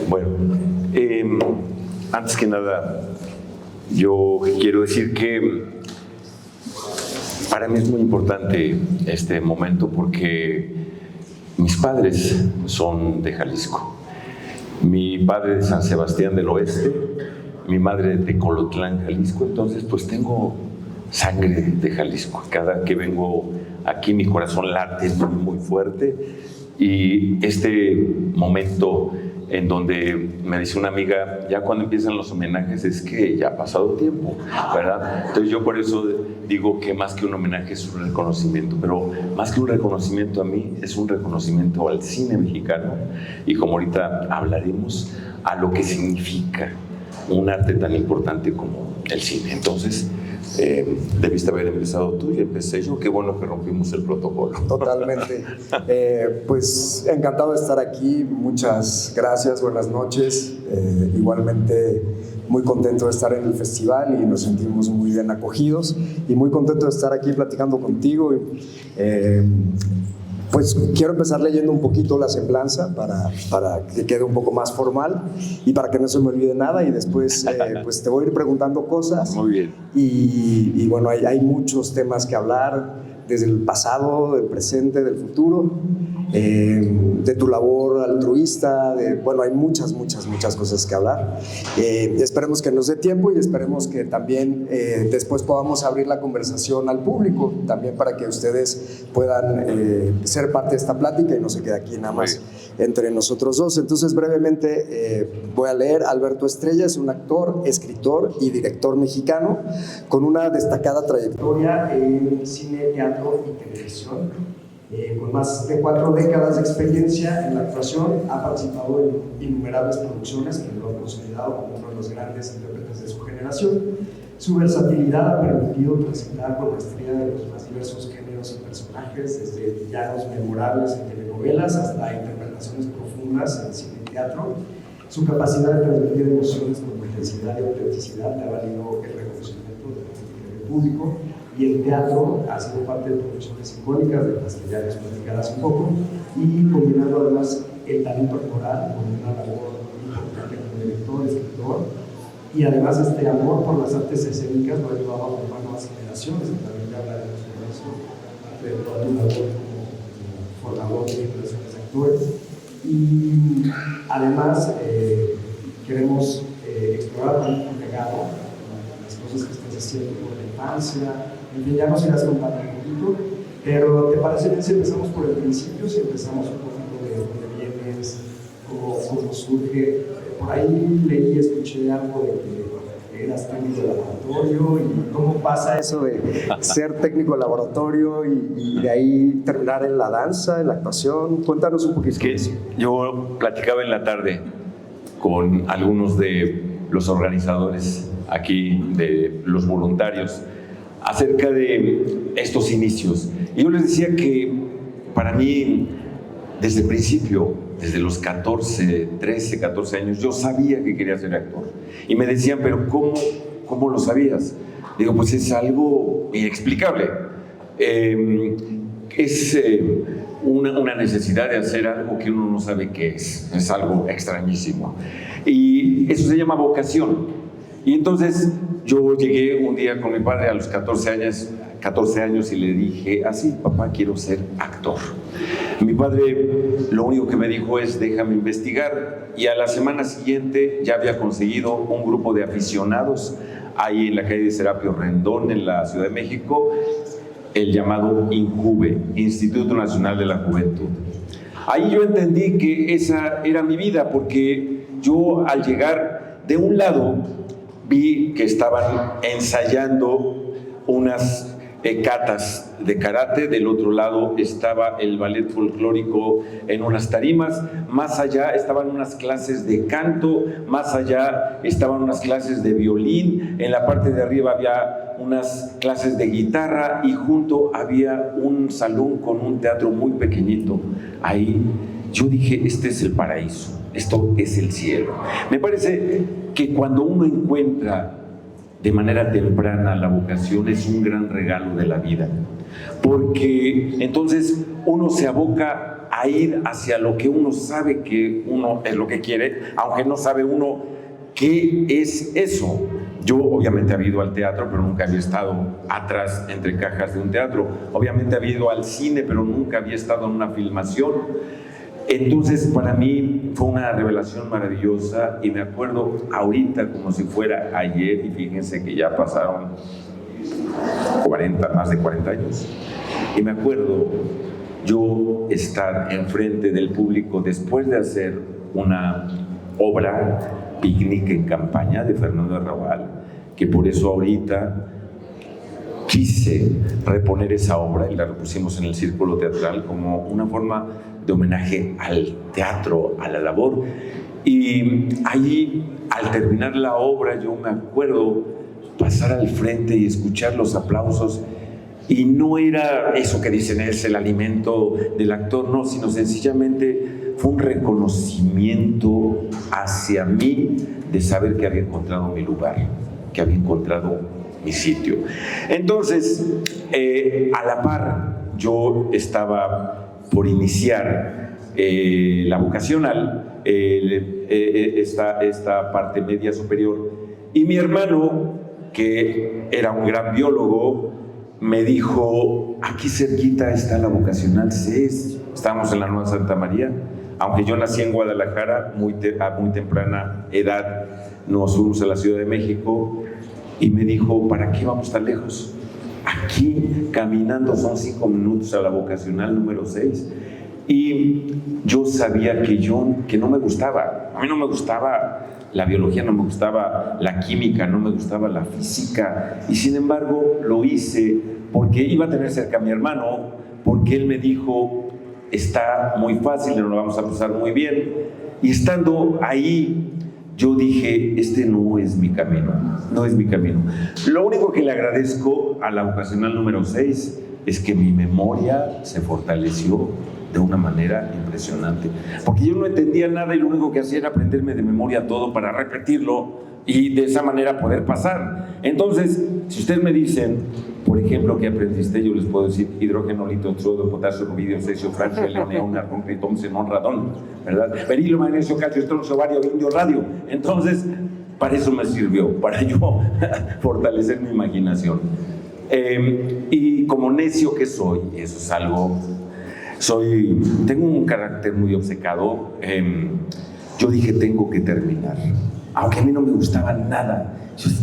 Bueno, antes que nada, yo quiero decir que para mí es muy importante este momento porque mis padres son de Jalisco. Mi padre de San Sebastián del Oeste, mi madre de Tecolotlán, Jalisco. Entonces, pues tengo sangre de Jalisco. Cada que vengo aquí mi corazón late muy, muy fuerte. Y este momento en donde me dice una amiga, ya cuando empiezan los homenajes es que ya ha pasado tiempo, ¿verdad? Entonces yo por eso digo que más que un homenaje es un reconocimiento, pero más que un reconocimiento a mí, es un reconocimiento al cine mexicano y, como ahorita hablaremos, a lo que significa un arte tan importante como el cine. Entonces, debiste haber empezado tú y empecé yo. Qué bueno que rompimos el protocolo. Totalmente. Pues encantado de estar aquí. Muchas gracias, buenas noches. Igualmente muy contento de estar en el festival y nos sentimos muy bien acogidos y muy contento de estar aquí platicando contigo. Pues quiero empezar leyendo un poquito la semblanza para que quede un poco más formal y para que no se me olvide nada, y después pues te voy a ir preguntando cosas. Muy bien. Y bueno, hay muchos temas que hablar, desde el pasado, del presente, del futuro, de tu labor altruista, bueno, hay muchas cosas que hablar. Esperemos que nos dé tiempo y esperemos que también después podamos abrir la conversación al público, también para que ustedes puedan ser parte de esta plática y no se quede aquí nada más entre nosotros dos. Entonces, brevemente voy a leer. Alberto Estrella es un actor, escritor y director mexicano con una destacada trayectoria en cine, teatro y televisión. Con más de 4 décadas de experiencia en la actuación, ha participado en innumerables producciones que lo han considerado como uno de los grandes intérpretes de su generación. Su versatilidad ha permitido transitar por maestría de los más diversos géneros y personajes, desde villanos memorables en telenovelas hasta interpretaciones profundas en cine y teatro. Su capacidad de transmitir emociones con intensidad y autenticidad le ha valido el reconocimiento del público, y el teatro ha sido parte de producciones icónicas de las que ya les platicarás un poco, y combinando además el talento actoral con una labor importante como director, escritor, y además este amor por las artes escénicas lo ha llevado a formar nuevas generaciones, que también ya hablaremos sobre eso, de toda tu labor como formador de generaciones de actores. Y además queremos explorar también tu legado, las cosas que estás haciendo por la infancia. En fin, ya nos irás contando un poquito, pero ¿te parece bien si empezamos por el principio? Si empezamos un poquito de dónde vienes, cómo surge. Por ahí leí y escuché algo de que eras técnico de laboratorio, y cómo pasa eso de ser técnico de laboratorio y de ahí terminar en la danza, en la actuación. Cuéntanos un poquito. Es que yo platicaba en la tarde con algunos de los organizadores aquí, de los voluntarios, acerca de estos inicios. Y yo les decía que para mí, desde el principio, desde los 13, 14 años, yo sabía que quería ser actor. Y me decían, ¿pero cómo lo sabías? Digo, pues es algo inexplicable. Es una necesidad de hacer algo que uno no sabe qué es algo extrañísimo. Y eso se llama vocación. Y entonces yo llegué un día con mi padre a los 14 años y le dije así: papá, quiero ser actor. Mi padre lo único que me dijo es: déjame investigar. Y a la semana siguiente ya había conseguido un grupo de aficionados ahí en la calle de Serapio Rendón, en la Ciudad de México, el llamado INJUVE, Instituto Nacional de la Juventud. Ahí yo entendí que esa era mi vida, porque yo, al llegar, de un lado vi que estaban ensayando unas catas de karate, del otro lado estaba el ballet folclórico en unas tarimas, más allá estaban unas clases de canto, más allá estaban unas clases de violín, en la parte de arriba había unas clases de guitarra y junto había un salón con un teatro muy pequeñito. Ahí yo dije: este es el paraíso, esto es el cielo. Me parece que cuando uno encuentra de manera temprana la vocación, es un gran regalo de la vida. porque entonces uno se aboca a ir hacia lo que uno sabe que uno es lo que quiere, aunque no sabe uno qué es eso. Yo obviamente había ido al teatro, pero nunca había estado atrás entre cajas de un teatro. Obviamente había ido al cine, pero nunca había estado en una filmación. Entonces, para mí fue una revelación maravillosa y me acuerdo ahorita como si fuera ayer, y fíjense que ya pasaron más de 40 años. Y me acuerdo yo estar enfrente del público después de hacer una obra, Picnic en Campaña, de Fernando Arrabal, que por eso ahorita quise reponer esa obra y la repusimos en el Círculo Teatral como una forma de homenaje al teatro, a la labor. Y ahí, al terminar la obra, yo me acuerdo pasar al frente y escuchar los aplausos, y no era eso que dicen es el alimento del actor, no, sino sencillamente fue un reconocimiento hacia mí de saber que había encontrado mi lugar, que había encontrado mi sitio. Entonces, a la par, yo estaba por iniciar la vocacional, esta parte media superior, y mi hermano, que era un gran biólogo, me dijo, aquí cerquita está la vocacional 6, estábamos en la Nueva Santa María, aunque yo nací en Guadalajara, a muy temprana edad nos fuimos a la Ciudad de México, y me dijo, ¿para qué vamos tan lejos? Aquí caminando son 5 minutos a la vocacional número 6. Y yo sabía que no me gustaba, a mí no me gustaba la biología, no me gustaba la química, no me gustaba la física, y sin embargo lo hice porque iba a tener cerca a mi hermano, porque él me dijo, está muy fácil, nos lo vamos a pasar muy bien. Y estando ahí, yo dije, este no es mi camino, no es mi camino. Lo único que le agradezco a la vocacional número 6 es que mi memoria se fortaleció de una manera impresionante, porque yo no entendía nada y lo único que hacía era aprenderme de memoria todo para repetirlo y de esa manera poder pasar. Entonces, si ustedes me dicen, por ejemplo, ¿qué aprendiste? Yo les puedo decir hidrógeno, litio, sodio, potasio, rubidio, cesio, francio, leoneo, argón, tritón, xenón, radón, ¿verdad? Berilio, magnesio, calcio, estroncio, bario, indio, radio. Entonces, para eso me sirvió, para yo fortalecer mi imaginación. Y como necio que soy, eso es algo... tengo un carácter muy obcecado. Yo dije, tengo que terminar, aunque a mí no me gustaba nada.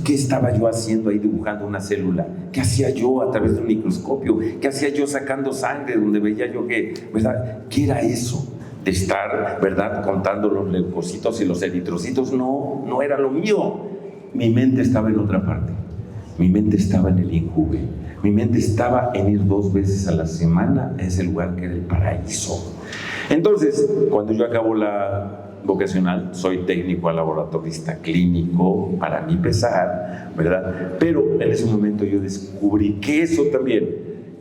¿Qué estaba yo haciendo ahí dibujando una célula? ¿Qué hacía yo a través de un microscopio? ¿Qué hacía yo sacando sangre donde veía yo que, ¿verdad? ¿Qué era eso de estar, verdad, contando los leucocitos y los eritrocitos? No era lo mío. Mi mente estaba en otra parte. Mi mente estaba en el INJUVE. Mi mente estaba en ir 2 veces a la semana a ese lugar que era el paraíso. Entonces, cuando yo acabo la vocacional, soy técnico laboratorista clínico, para mí pesar, ¿verdad? Pero en ese momento yo descubrí que eso también,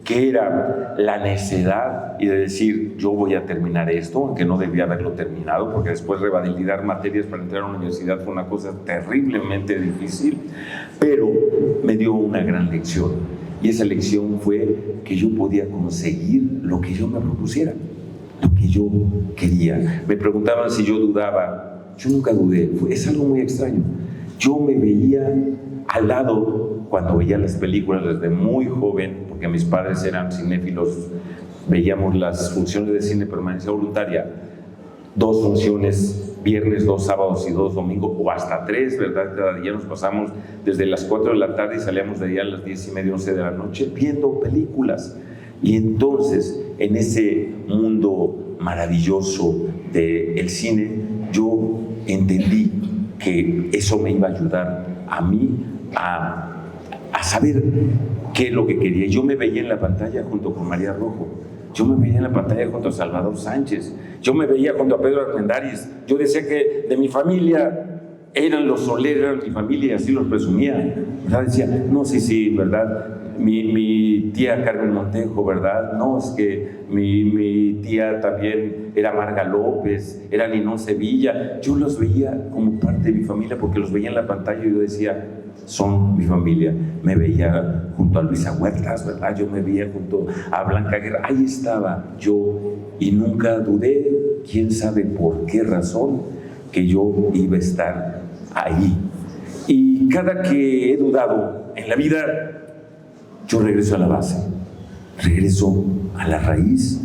que era la necedad y de decir, yo voy a terminar esto, aunque no debía haberlo terminado, porque después revalidar materias para entrar a una universidad fue una cosa terriblemente difícil, pero me dio una gran lección. Y esa lección fue que yo podía conseguir lo que yo me propusiera, lo que yo quería. Me preguntaban si yo dudaba. Yo nunca dudé. Es algo muy extraño. Yo me veía al lado cuando veía las películas desde muy joven, porque mis padres eran cinéfilos. Veíamos las funciones de cine permanencia voluntaria. 2 funciones, viernes, 2 sábados y 2 domingos, o hasta 3, ¿verdad? Cada día nos pasamos desde las 4 de la tarde y salíamos de ahí a las 10:30, 11 de la noche viendo películas. Y entonces, en ese mundo maravilloso del cine, yo entendí que eso me iba a ayudar a mí a saber qué es lo que quería. Yo me veía en la pantalla junto con María Rojo. Yo me veía en la pantalla junto a Salvador Sánchez. Yo me veía junto a Pedro Armendáriz. Yo decía que de mi familia eran los Soler, eran mi familia, y así los presumía, ¿verdad? Decía, no, sí, ¿verdad? Mi tía Carmen Montejo, ¿verdad? No, es que mi tía también era Marga López, era Ninón Sevilla. Yo los veía como parte de mi familia porque los veía en la pantalla y yo decía, son mi familia. Me veía junto a Luisa Huertas, ¿verdad? Yo me veía junto a Blanca Guerra. Ahí estaba yo y nunca dudé, quién sabe por qué razón, que yo iba a estar ahí. Y cada que he dudado en la vida, yo regreso a la base, regreso a la raíz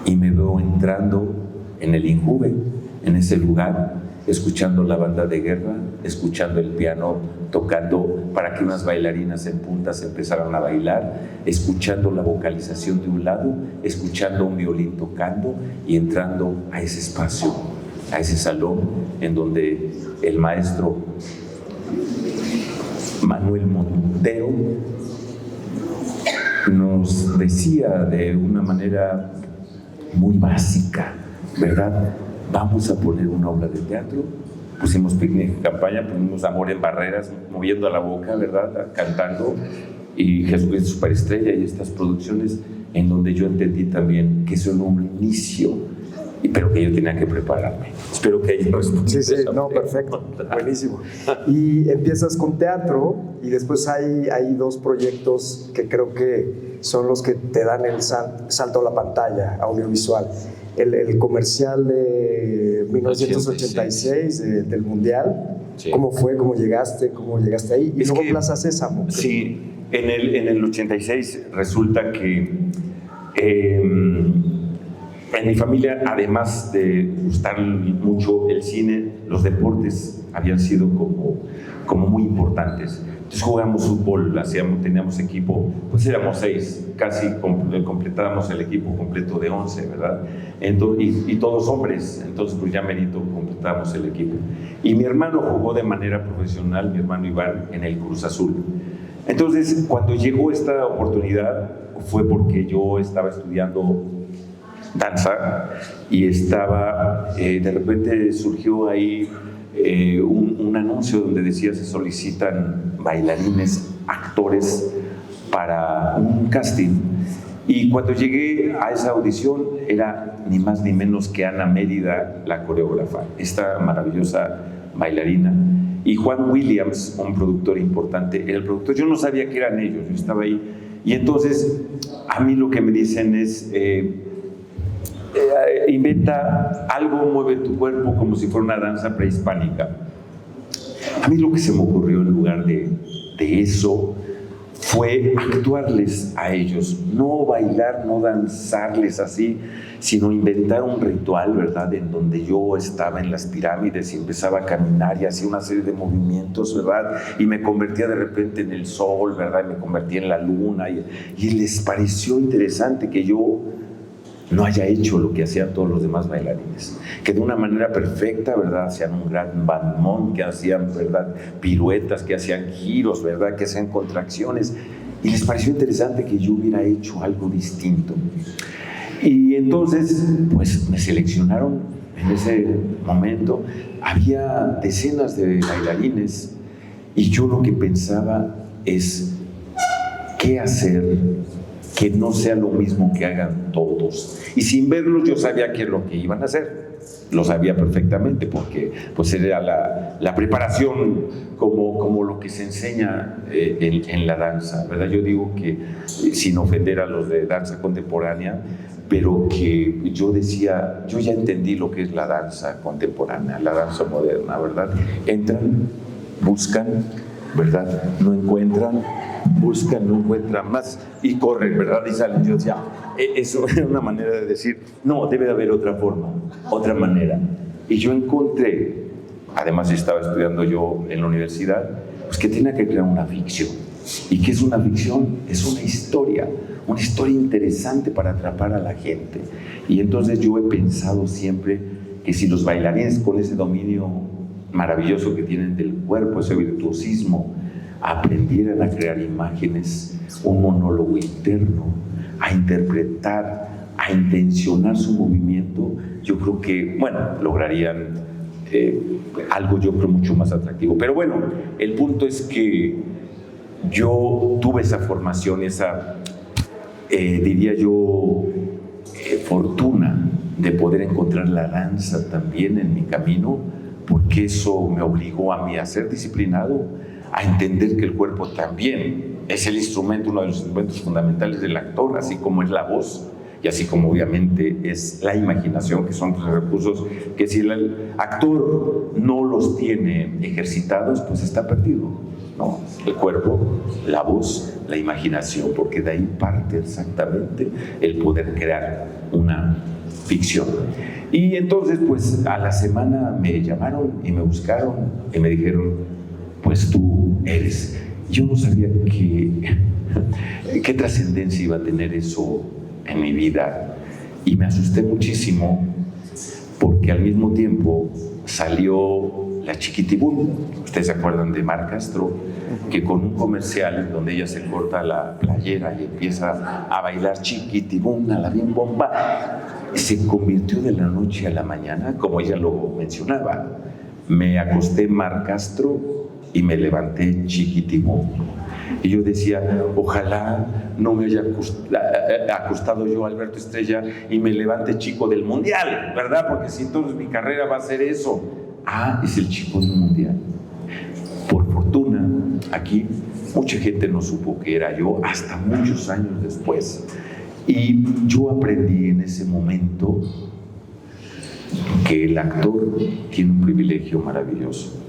y me veo entrando en el Injuve, en ese lugar, escuchando la banda de guerra, escuchando el piano tocando para que unas bailarinas en puntas empezaran a bailar, escuchando la vocalización de un lado, escuchando un violín tocando y entrando a ese espacio, a ese salón en donde el maestro Manuel Montero nos decía de una manera muy básica, ¿verdad? Vamos a poner una obra de teatro. Pusimos Picnic en Campaña, pusimos Amor en Barreras, moviendo la boca, ¿verdad? Cantando, y Jesucristo Superestrella, y estas producciones en donde yo entendí también que eso era un inicio, pero que yo tenía que prepararme. Espero que haya respondido. Sí, no, perfecto, buenísimo. Y empiezas con teatro y después hay dos proyectos que creo que son los que te dan el salto a la pantalla audiovisual. El comercial de 1986 del Mundial. Sí. ¿Cómo fue? ¿Cómo llegaste ahí? Y luego Plaza Sésamo. Sí, en el 86 resulta que en mi familia, además de gustar mucho el cine, los deportes habían sido como muy importantes. Entonces jugamos fútbol, teníamos equipo, pues éramos 6, casi completábamos el equipo completo de 11, ¿verdad? Entonces, y todos hombres, entonces pues ya merito completábamos el equipo. Y mi hermano jugó de manera profesional, mi hermano Iván, en el Cruz Azul. Entonces, cuando llegó esta oportunidad, fue porque yo estaba estudiando danza y de repente surgió ahí un anuncio donde decía se solicitan bailarines, actores para un casting, y cuando llegué a esa audición era ni más ni menos que Ana Mérida, la coreógrafa, esta maravillosa bailarina, y Juan Williams, un productor importante, era el productor. Yo no sabía que eran ellos, yo estaba ahí, y entonces a mí lo que me dicen es inventa algo, mueve tu cuerpo como si fuera una danza prehispánica. A mí lo que se me ocurrió en lugar de eso fue actuarles a ellos, no bailar, no danzarles así, sino inventar un ritual, ¿verdad? En donde yo estaba en las pirámides y empezaba a caminar y hacía una serie de movimientos, ¿verdad? Y me convertía de repente en el sol, ¿verdad? Y me convertía en la luna, y les pareció interesante que yo no haya hecho lo que hacían todos los demás bailarines, que de una manera perfecta, ¿verdad? Hacían un gran bandmón, que hacían, ¿verdad? Piruetas, que hacían giros, ¿verdad? Que hacían contracciones, y les pareció interesante que yo hubiera hecho algo distinto. Y entonces, pues me seleccionaron en ese momento. Había decenas de bailarines y yo lo que pensaba es qué hacer que no sea lo mismo que hagan todos. Y sin verlos yo sabía qué es lo que iban a hacer. Lo sabía perfectamente porque pues era la preparación como lo que se enseña en la danza, ¿verdad? Yo digo que, sin ofender a los de danza contemporánea, pero que yo decía, yo ya entendí lo que es la danza contemporánea, la danza moderna, ¿verdad? Entran, buscan, ¿verdad? No encuentran, buscan, no encuentran más y corren, ¿verdad? Y salen. Yo decía, eso era una manera de decir, no, debe de haber otra forma, otra manera. Y yo encontré, además estaba estudiando yo en la universidad, pues que tenía que crear una ficción. ¿Y qué es una ficción? Es una historia interesante para atrapar a la gente. Y entonces yo he pensado siempre que si los bailarines con ese dominio maravilloso que tienen del cuerpo, ese virtuosismo, aprendieran a crear imágenes, un monólogo interno, a interpretar, a intencionar su movimiento, yo creo que, bueno, lograrían algo, yo creo, mucho más atractivo. Pero bueno, el punto es que yo tuve esa formación, esa, diría yo, fortuna de poder encontrar la danza también en mi camino, porque eso me obligó a mí a ser disciplinado, a entender que el cuerpo también es el instrumento, uno de los instrumentos fundamentales del actor, así como es la voz y así como obviamente es la imaginación, que son los recursos que si el actor no los tiene ejercitados, pues está perdido, ¿no? El cuerpo, la voz, la imaginación, porque de ahí parte exactamente el poder crear una ficción. Y entonces, pues a la semana me llamaron y me buscaron y me dijeron, pues tú eres. Yo no sabía qué trascendencia iba a tener eso en mi vida y me asusté muchísimo porque al mismo tiempo salió la Chiquitibum. Ustedes se acuerdan de Mar Castro, que con un comercial donde ella se corta la playera y empieza a bailar Chiquitibum, a la bim bomba, se convirtió de la noche a la mañana, como ella lo mencionaba. Me acosté Mar Castro y me levanté Chiquitibum. Y yo decía, ojalá no me haya acostado yo Alberto Estrella y me levante Chico del Mundial, ¿verdad? Porque si entonces mi carrera va a ser eso. Ah, es el Chico del Mundial. Por fortuna, aquí mucha gente no supo que era yo hasta muchos años después. Y yo aprendí en ese momento que el actor tiene un privilegio maravilloso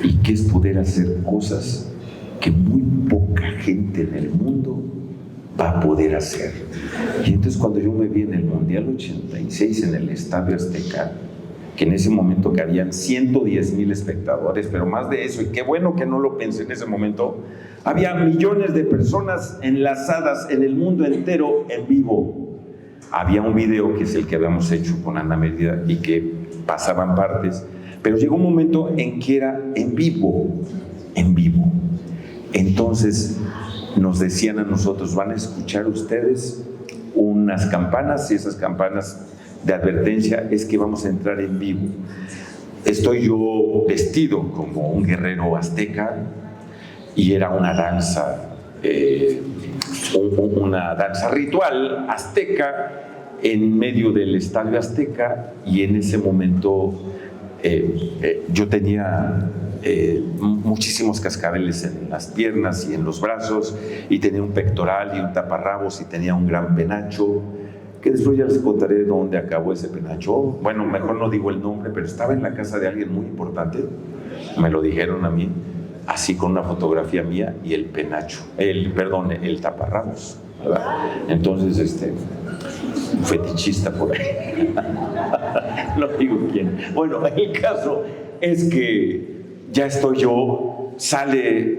y que es poder hacer cosas que muy poca gente en el mundo va a poder hacer. Y entonces cuando yo me vi en el Mundial 86 en el Estadio Azteca, que en ese momento cabían 110,000 espectadores, pero más de eso, y qué bueno que no lo pensé en ese momento, había millones de personas enlazadas en el mundo entero en vivo. Había un video que es el que habíamos hecho con Ana Mérida y que pasaban partes, pero llegó un momento en que era en vivo. Entonces nos decían a nosotros, van a escuchar ustedes unas campanas y esas campanas de advertencia es que vamos a entrar en vivo. Estoy yo vestido como un guerrero azteca y era una danza, una danza ritual azteca en medio del Estadio Azteca y en ese momento yo tenía muchísimos cascabeles en las piernas y en los brazos y tenía un pectoral y un taparrabos y tenía un gran penacho que después ya les contaré dónde acabó ese penacho. Bueno, mejor no digo el nombre, pero estaba en la casa de alguien muy importante, me lo dijeron a mí, así con una fotografía mía y el penacho, el taparrabos, ¿verdad? Entonces, un fetichista por ahí, no digo quién. Bueno, el caso es que ya estoy yo, sale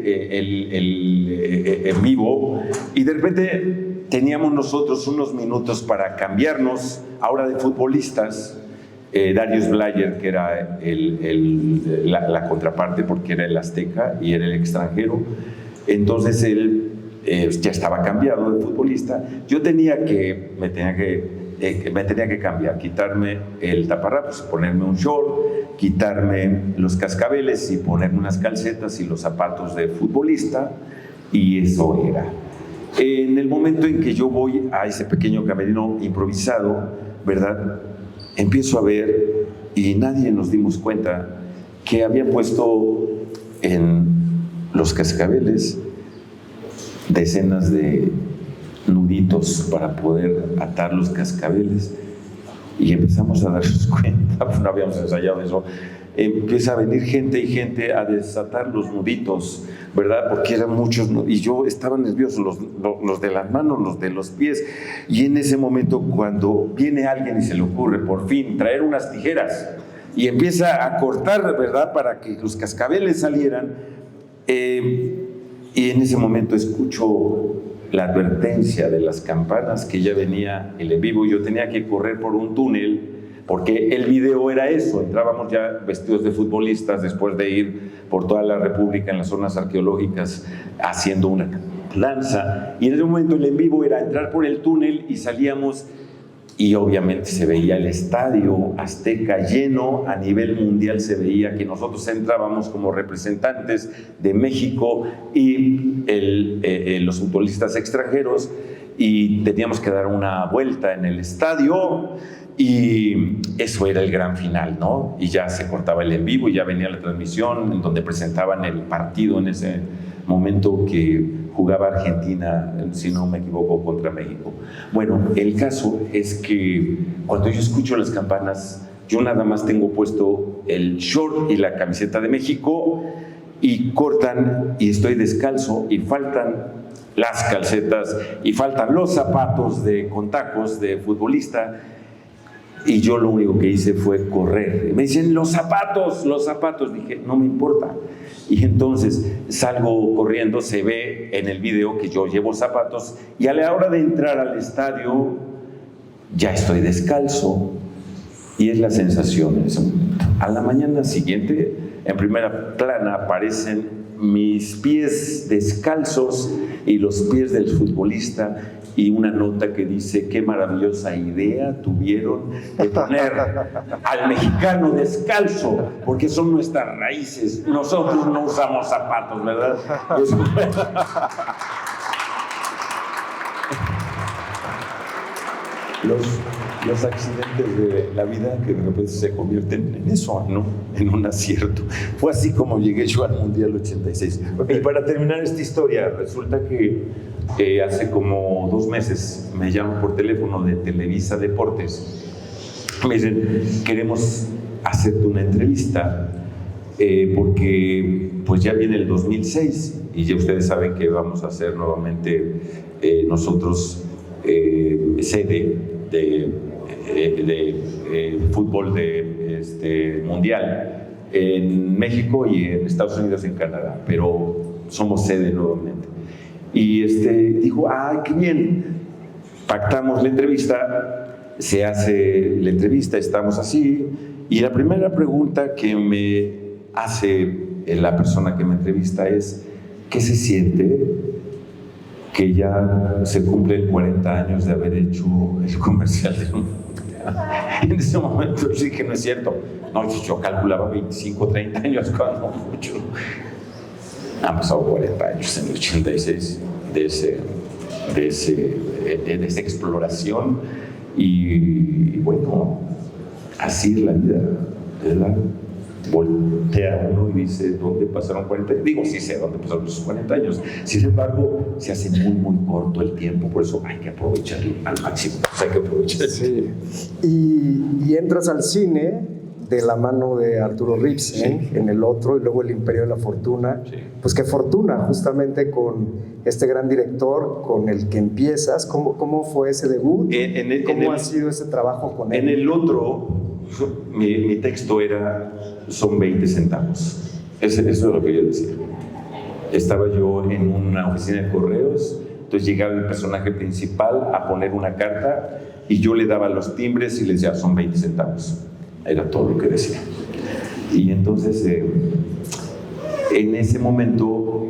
en vivo y de repente teníamos nosotros unos minutos para cambiarnos, ahora de futbolistas. Darius Blayer, que era la contraparte porque era el azteca y era el extranjero, entonces él ya estaba cambiado de futbolista. Yo me tenía que cambiar, quitarme el taparrabos, ponerme un short, quitarme los cascabeles y ponerme unas calcetas y los zapatos de futbolista, y eso era. En el momento en que yo voy a ese pequeño camerino improvisado, ¿verdad?, empiezo a ver, y nadie nos dimos cuenta, que había puesto en los cascabeles decenas de nuditos para poder atar los cascabeles, y empezamos a darnos cuenta, no habíamos ensayado eso, empieza a venir gente y gente a desatar los nuditos, ¿verdad? Porque eran muchos, y yo estaba nervioso, los de las manos, los de los pies, y en ese momento cuando viene alguien y se le ocurre por fin traer unas tijeras y empieza a cortar, ¿verdad?, para que los cascabeles salieran, y en ese momento escucho la advertencia de las campanas que ya venía el en vivo. Yo tenía que correr por un túnel porque el video era eso, entrábamos ya vestidos de futbolistas después de ir por toda la República en las zonas arqueológicas haciendo una danza, y en ese momento el en vivo era entrar por el túnel y salíamos, y obviamente se veía el Estadio Azteca lleno, a nivel mundial se veía que nosotros entrábamos como representantes de México y los futbolistas extranjeros, y teníamos que dar una vuelta en el estadio y eso era el gran final, ¿no? Y ya se cortaba el en vivo y ya venía la transmisión en donde presentaban el partido en ese momento que jugaba Argentina, si no me equivoco, contra México. Bueno, el caso es que cuando yo escucho las campanas, yo nada más tengo puesto el short y la camiseta de México y cortan y estoy descalzo y faltan las calcetas y faltan los zapatos con tacos de futbolista y yo lo único que hice fue correr. Y me dicen, los zapatos. Dije, no me importa. Y entonces salgo corriendo, se ve en el video que yo llevo zapatos y a la hora de entrar al estadio ya estoy descalzo y es la sensación en ese momento. A la mañana siguiente, en primera plana aparecen mis pies descalzos y los pies del futbolista y una nota que dice qué maravillosa idea tuvieron de poner al mexicano descalzo porque son nuestras raíces, nosotros no usamos zapatos, ¿verdad? Los accidentes de la vida que de repente se convierten en eso, ¿no? En un acierto. Fue así como llegué yo al Mundial 86. Y para terminar esta historia, resulta que hace como 2 meses me llaman por teléfono de Televisa Deportes. Me dicen, queremos hacerte una entrevista porque pues ya viene el 2006 y ya ustedes saben que vamos a hacer nuevamente nosotros sede de fútbol mundial en México y en Estados Unidos y en Canadá, pero somos sede nuevamente. Y dijo, ¡ay, qué bien! Pactamos la entrevista, se hace la entrevista, estamos así, y la primera pregunta que me hace la persona que me entrevista es, ¿qué se siente que ya se cumplen 40 años de haber hecho el comercial de un... En ese momento yo dije, no es cierto. No, yo calculaba 25, 30 años cuando mucho. Han pasado 40 años en el 86 de esa exploración y bueno, así es la vida, ¿verdad? Voltea uno y dice, ¿dónde pasaron 40 años? Digo, sí sé dónde pasaron los 40 años. Sin embargo, se hace muy, muy corto el tiempo, por eso hay que aprovecharlo al máximo. Hay que aprovechar. Sí. Y entras al cine de la mano de Arturo Ripstein, sí, en El Otro, y luego El Imperio de la Fortuna. Sí. Pues qué fortuna, justamente con este gran director con el que empiezas. ¿Cómo fue ese debut? ¿Cómo ha sido ese trabajo con él? En El Otro, mi texto era, son 20 centavos. Eso es lo que yo decía. Estaba yo en una oficina de correos, entonces llegaba el personaje principal a poner una carta y yo le daba los timbres y le decía, son 20 centavos. Era todo lo que decía. Y entonces, en ese momento,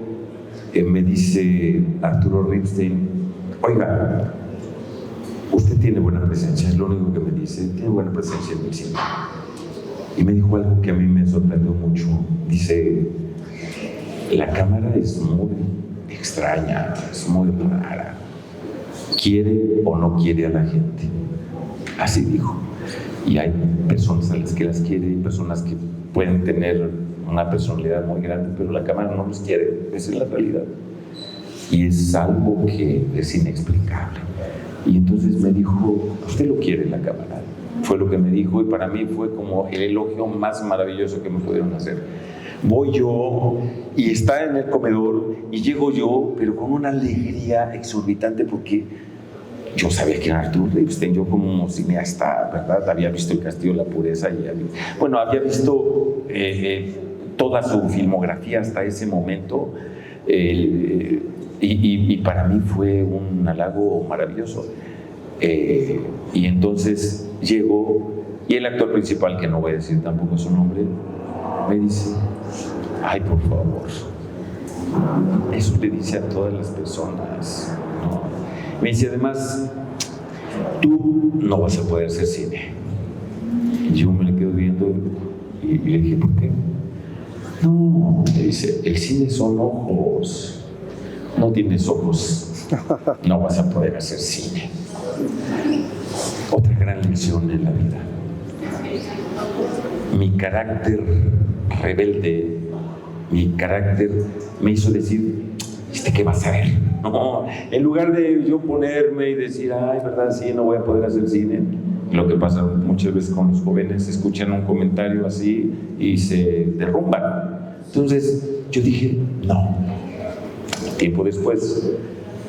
me dice Arturo Ripstein, oiga, usted tiene buena presencia, es lo único que me dice, tiene buena presencia en el cine. Y me dijo algo que a mí me sorprendió mucho. Dice, la cámara es muy extraña, es muy rara. Quiere o no quiere a la gente. Así dijo. Y hay personas a las que las quiere y personas que pueden tener una personalidad muy grande, pero la cámara no los quiere. Esa es la realidad. Y es algo que es inexplicable. Y entonces me dijo, ¿usted lo quiere la cámara? Fue lo que me dijo y para mí fue como el elogio más maravilloso que me pudieron hacer. Voy yo y está en el comedor y llego yo, pero con una alegría exorbitante porque yo sabía que era Arturo Ripstein, yo como cineasta, ¿verdad? Había visto El Castillo de la Pureza y había visto toda su filmografía hasta ese momento y para mí fue un halago maravilloso. Y entonces llego y el actor principal, que no voy a decir tampoco su nombre, me dice, ay, por favor, eso le dice a todas las personas, ¿no? Me dice, además, tú no vas a poder hacer cine. Y yo me le quedo viendo y le dije, ¿por qué? No, me dice, el cine son ojos, no tienes ojos. no vas a poder hacer cine. Otra gran lección en la vida. Mi carácter rebelde, mi carácter me hizo decir, ¿qué vas a ver? No, en lugar de yo ponerme y decir, ay, verdad, sí, no voy a poder hacer cine. Lo que pasa muchas veces con los jóvenes, escuchan un comentario así y se derrumban. Entonces yo dije, no. Tiempo después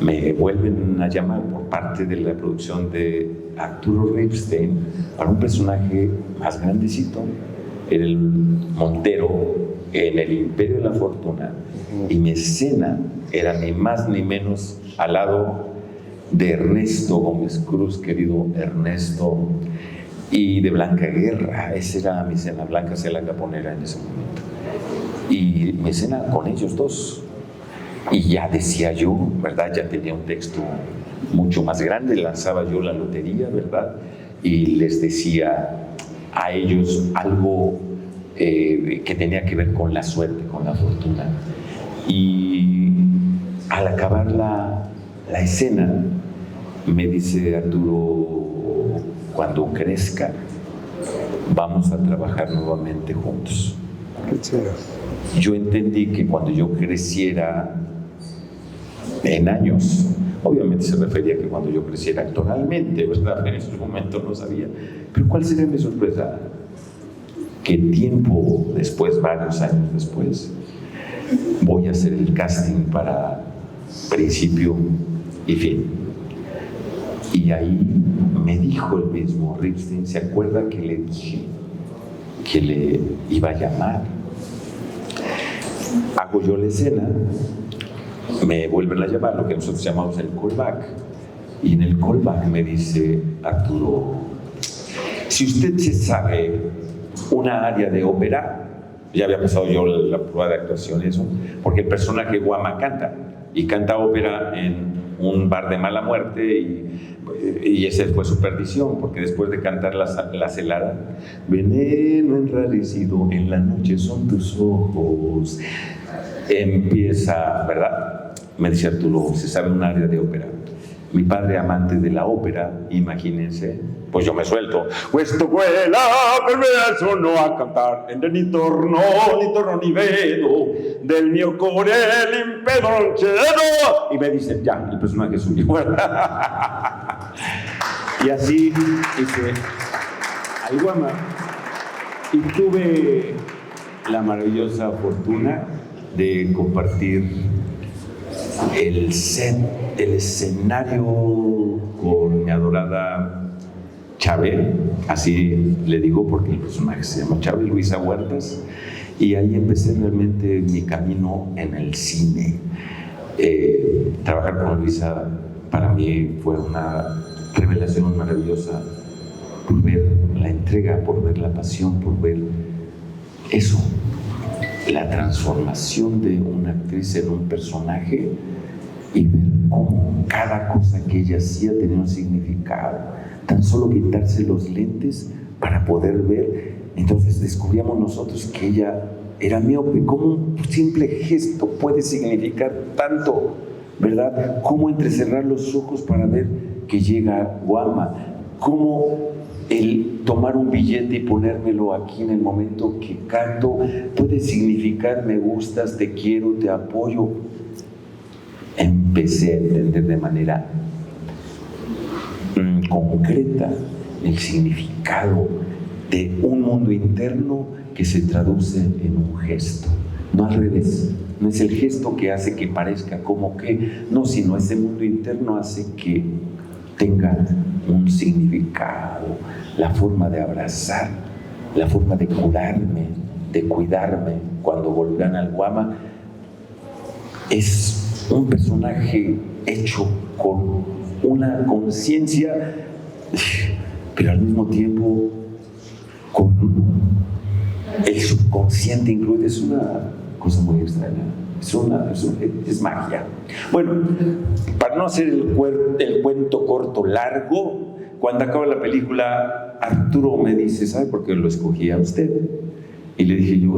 me vuelven a llamar por parte de la producción de Arturo Ripstein para un personaje más grandecito, el Montero en El Imperio de la Fortuna, y mi escena era ni más ni menos al lado de Ernesto Gómez Cruz, querido Ernesto, y de Blanca Guerra. Esa era mi escena. Blanca se la caponera en ese momento, y mi escena con ellos dos. Y ya decía yo, ¿verdad? Ya tenía un texto mucho más grande, lanzaba yo la lotería, ¿verdad? Y les decía a ellos algo que tenía que ver con la suerte, con la fortuna. Y al acabar la escena, me dice Arturo, cuando crezca, vamos a trabajar nuevamente juntos. Qué chido. Yo entendí que cuando yo creciera en años, obviamente se refería a que cuando yo creciera actoralmente, ¿verdad? En esos momentos no sabía. Pero ¿cuál sería mi sorpresa? Que tiempo después, varios años después, voy a hacer el casting para Principio y Fin. Y ahí me dijo el mismo Ripstein, ¿se acuerda que le dije que le iba a llamar? Hago yo la escena, me vuelven a llamar, lo que nosotros llamamos el callback, y en el callback me dice Arturo, si usted se sabe una área de ópera, ya había pasado yo la prueba de actuación y eso, porque el personaje Guama canta, y canta ópera en un bar de mala muerte, y esa fue su perdición, porque después de cantar la celada, veneno enrarecido en la noche son tus ojos, empieza, ¿verdad? Me dice Arturo, se sabe un área de ópera. Mi padre, amante de la ópera, imagínense, pues yo me suelto. Questo quella per me sono a cantar en ni torno ni vedo del mio cuore l'impedo non cedo. Y me dice, ya, el personaje es suyo. Y así hice al Guama. Y tuve la maravillosa fortuna de compartir el set, el escenario con mi adorada Chávez, así le digo porque el personaje se llama Chávez, Luisa Huertas, y ahí empecé realmente mi camino en el cine. Trabajar con Luisa para mí fue una revelación maravillosa, por ver la entrega, por ver la pasión, por ver eso, la transformación de una actriz en un personaje, y ver cómo cada cosa que ella hacía tenía un significado. Tan solo quitarse los lentes para poder ver. Entonces descubríamos nosotros que ella era miope. Cómo un simple gesto puede significar tanto, ¿verdad? Cómo entrecerrar los ojos para ver que llega Guama. Cómo el tomar un billete y ponérmelo aquí en el momento que canto puede significar me gustas, te quiero, te apoyo. Empecé a entender de manera concreta el significado de un mundo interno que se traduce en un gesto, no al revés. No es el gesto que hace que parezca como que, no, sino ese mundo interno hace que tenga un significado, la forma de abrazar, la forma de curarme, de cuidarme. Cuando volverán al Guama, es un personaje hecho con una conciencia, pero al mismo tiempo con el subconsciente incluido. Es una cosa muy extraña, es magia. Bueno, para no hacer el cuento corto largo, cuando acaba la película, Arturo me dice, ¿sabe por qué lo escogí a usted? Y le dije yo,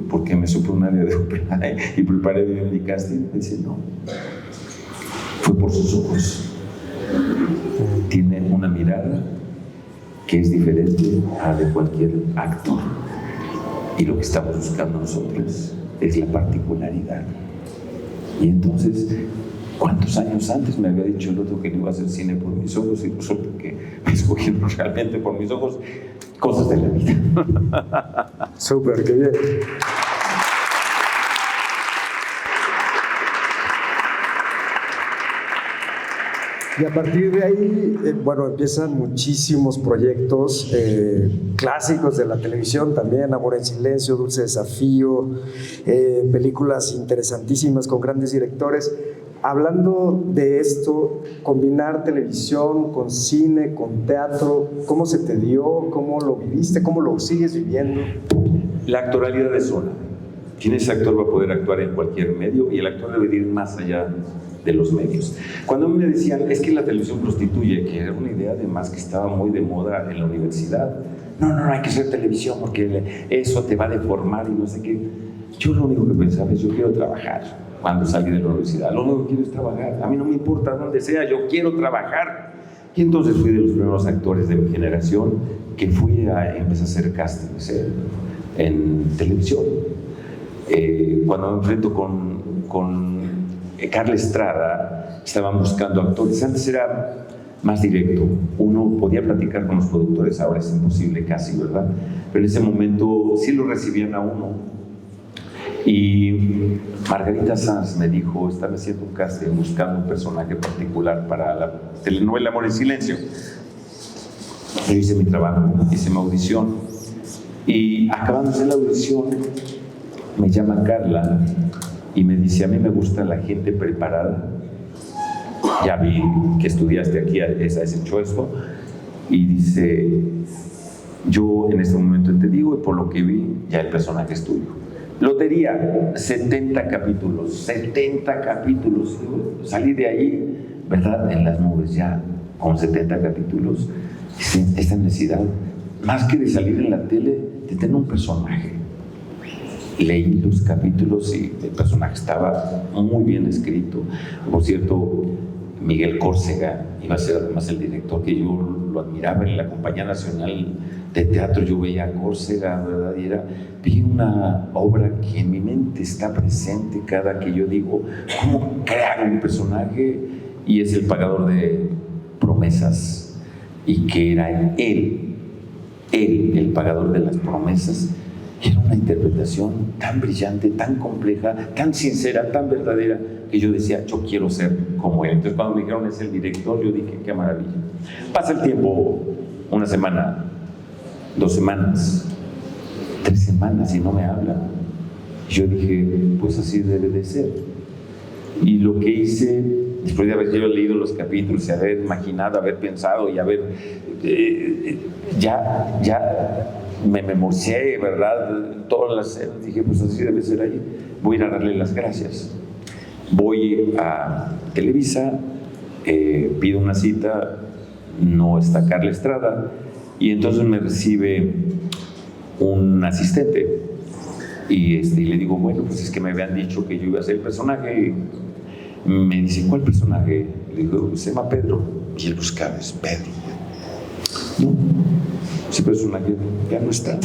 porque me supo un área de ópera y preparé bien mi casting. Me dice, no, fue por sus ojos. Tiene una mirada que es diferente a la de cualquier actor. Y lo que estamos buscando nosotros es la particularidad. Y entonces, ¿cuántos años antes me había dicho el otro que no iba a hacer cine por mis ojos? Y resulta que me escogieron realmente por mis ojos. Cosas de la vida. Súper, qué bien. Y a partir de ahí, bueno, empiezan muchísimos proyectos clásicos de la televisión también, Amor en Silencio, Dulce Desafío, películas interesantísimas con grandes directores. Hablando de esto, combinar televisión con cine, con teatro, ¿cómo se te dio? ¿Cómo lo viviste? ¿Cómo lo sigues viviendo? La actoralidad es sola. Quien es actor va a poder actuar en cualquier medio y el actor debe ir más allá de los medios. Cuando me decían, es que la televisión prostituye, que era una idea además que estaba muy de moda en la universidad. No hay que hacer televisión porque eso te va a deformar y no sé qué. Yo lo único que pensaba es, yo quiero trabajar cuando salí de la universidad. Lo único que quiero es trabajar. A mí no me importa dónde sea, yo quiero trabajar. Y entonces fui de los primeros actores de mi generación que empecé a hacer castings en televisión. Cuando me enfrento con Carla Estrada, estaban buscando actores. Antes era más directo, uno podía platicar con los productores, ahora es imposible casi, ¿verdad? Pero en ese momento sí lo recibían a uno. Y Margarita Sanz me dijo, están haciendo un casting buscando un personaje particular para la telenovela Amor en Silencio. Yo hice mi trabajo, hice mi audición y acabándose la audición me llama Carla y me dice, a mí me gusta la gente preparada. Ya vi que estudiaste aquí, has hecho esto. Y dice, yo en este momento te digo, y por lo que vi, ya el personaje es tuyo. Lotería, 70 capítulos. Salí de ahí, ¿verdad? En las nubes ya, con 70 capítulos. Esta necesidad, más que de salir en la tele, de tener un personaje. Leí los capítulos y el personaje estaba muy bien escrito. Por cierto, Miguel Córcega iba a ser además el director, que yo lo admiraba en la Compañía Nacional de Teatro. Yo veía a Córcega, ¿verdad? Y vi una obra que en mi mente está presente cada que yo digo, ¿cómo crear un personaje? Y es el pagador de promesas. Y que era él, el pagador de las promesas. Era una interpretación tan brillante, tan compleja, tan sincera, tan verdadera, que yo decía, yo quiero ser como él. Entonces cuando me dijeron, es el director, yo dije, qué maravilla. Pasa el tiempo, una semana, 2 semanas, 3 semanas y no me habla. Yo dije, pues así debe de ser. Y lo que hice, después de haber yo leído los capítulos y haber imaginado, haber pensado y haber ya me memoricé, ¿verdad? Todas las escenas, dije, pues así debe ser ahí. Voy a ir a darle las gracias. Voy a Televisa, pido una cita, no está Carla Estrada, y entonces me recibe un asistente. Y le digo, bueno, pues es que me habían dicho que yo iba a ser el personaje. Y me dice, ¿cuál personaje? Le digo, se llama Pedro. Y él buscaba, es Pedro. No, ese personaje ya no está.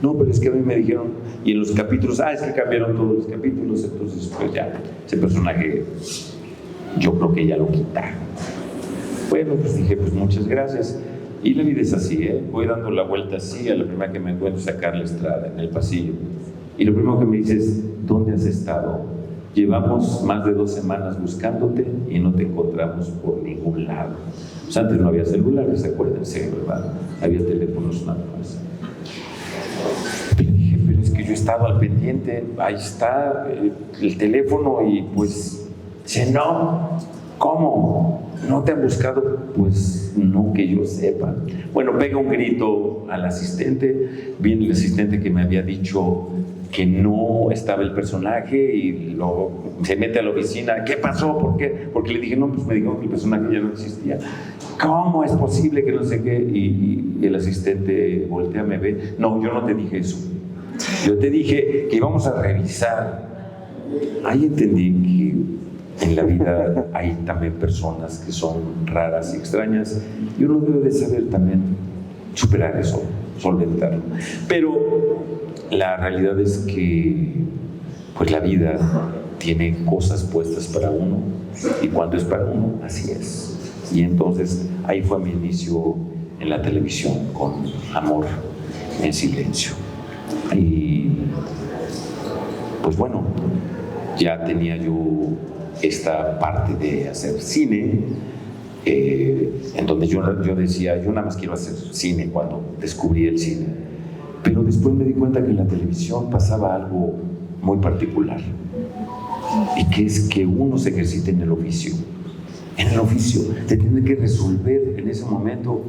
No, pero es que a mí me dijeron, y en los capítulos, es que cambiaron todos los capítulos, entonces pues ya, ese personaje yo creo que ya lo quitaron. Bueno, pues dije, pues muchas gracias. Y la vida es así, voy dando la vuelta así, a la primera que me encuentro es a Carla Estrada en el pasillo. Y lo primero que me dice es, ¿dónde has estado? Llevamos más de 2 semanas buscándote y no te encontramos por ningún lado. Pues antes no había celulares, acuérdense, ¿verdad? Había teléfonos nada más. Le dije, pero es que yo estaba al pendiente, ahí está el teléfono y pues, dice, no, ¿cómo? ¿No te han buscado? Pues no que yo sepa. Bueno, pega un grito al asistente, viene el asistente que me había dicho que no estaba el personaje y se mete a la oficina. ¿Qué pasó? ¿Por qué? Porque le dije, no, pues me dijo que el personaje ya no existía. ¿Cómo es posible que no sé qué? Y el asistente voltea, me ve. No, yo no te dije eso. Yo te dije que íbamos a revisar. Ahí entendí que en la vida hay también personas que son raras y extrañas, y uno debe de saber también superar eso, solventarlo. Pero la realidad es que pues la vida tiene cosas puestas para uno, y cuando es para uno, así es. Y entonces ahí fue mi inicio en la televisión, con Amor en Silencio. Y pues bueno, ya tenía yo esta parte de hacer cine, en donde yo decía, yo nada más quiero hacer cine cuando descubrí el cine. Pero después me di cuenta que en la televisión pasaba algo muy particular, y que es que uno se ejercita en el oficio. En el oficio, te tiene que resolver en ese momento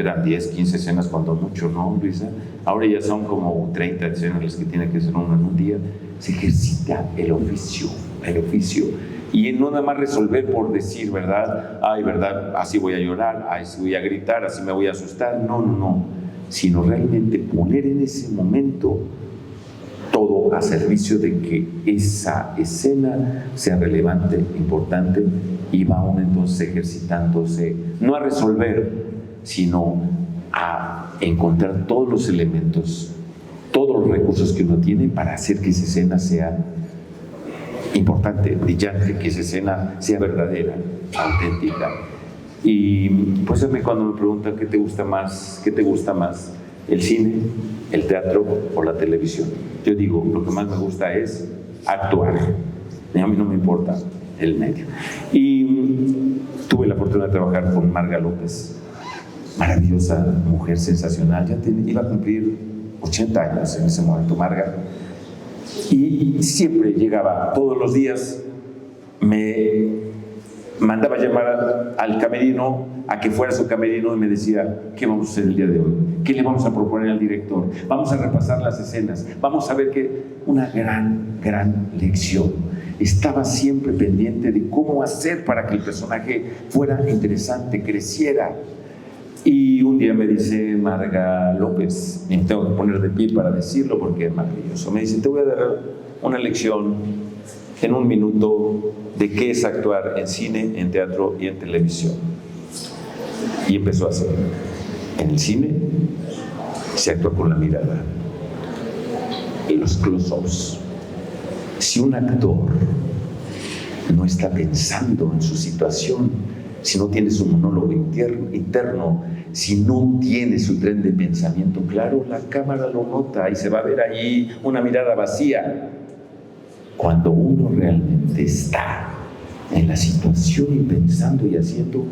eran 10, 15 escenas cuando mucho, ¿no, Luisa? Ahora ya son como 30 escenas las que tiene que hacer uno en un día. Se ejercita el oficio. Y no nada más resolver por decir, ¿verdad? Ay, ¿verdad? Así voy a llorar, así voy a gritar, así me voy a asustar. No. Sino realmente poner en ese momento todo a servicio de que esa escena sea relevante, importante, y va uno entonces ejercitándose, no a resolver, sino a encontrar todos los elementos, todos los recursos que uno tiene para hacer que esa escena sea importante, brillante, que esa escena sea verdadera, auténtica. Y pues a mí cuando me preguntan ¿qué te gusta más? ¿El cine, el teatro o la televisión? Yo digo, lo que más me gusta es actuar. A mí no me importa el medio. Y tuve la fortuna de trabajar con Marga López, maravillosa mujer, sensacional. Ya iba a cumplir 80 años en ese momento, Marga. Y siempre llegaba, todos los días, me mandaba llamar al camerino, a que fuera su camerino, y me decía, ¿qué vamos a hacer el día de hoy? ¿Qué le vamos a proponer al director? Vamos a repasar las escenas, vamos a ver una gran lección. Estaba siempre pendiente de cómo hacer para que el personaje fuera interesante, creciera. Y un día me dice Marga López, y me tengo que poner de pie para decirlo porque es maravilloso, me dice, te voy a dar una lección en 1 minuto de qué es actuar en cine, en teatro y en televisión. Y empezó a hacer. En el cine se actúa con la mirada, en los close-ups. Si un actor no está pensando en su situación, si no tiene su monólogo interno, si no tiene su tren de pensamiento claro, la cámara lo nota y se va a ver allí una mirada vacía. Cuando uno realmente está en la situación y pensando y haciendo,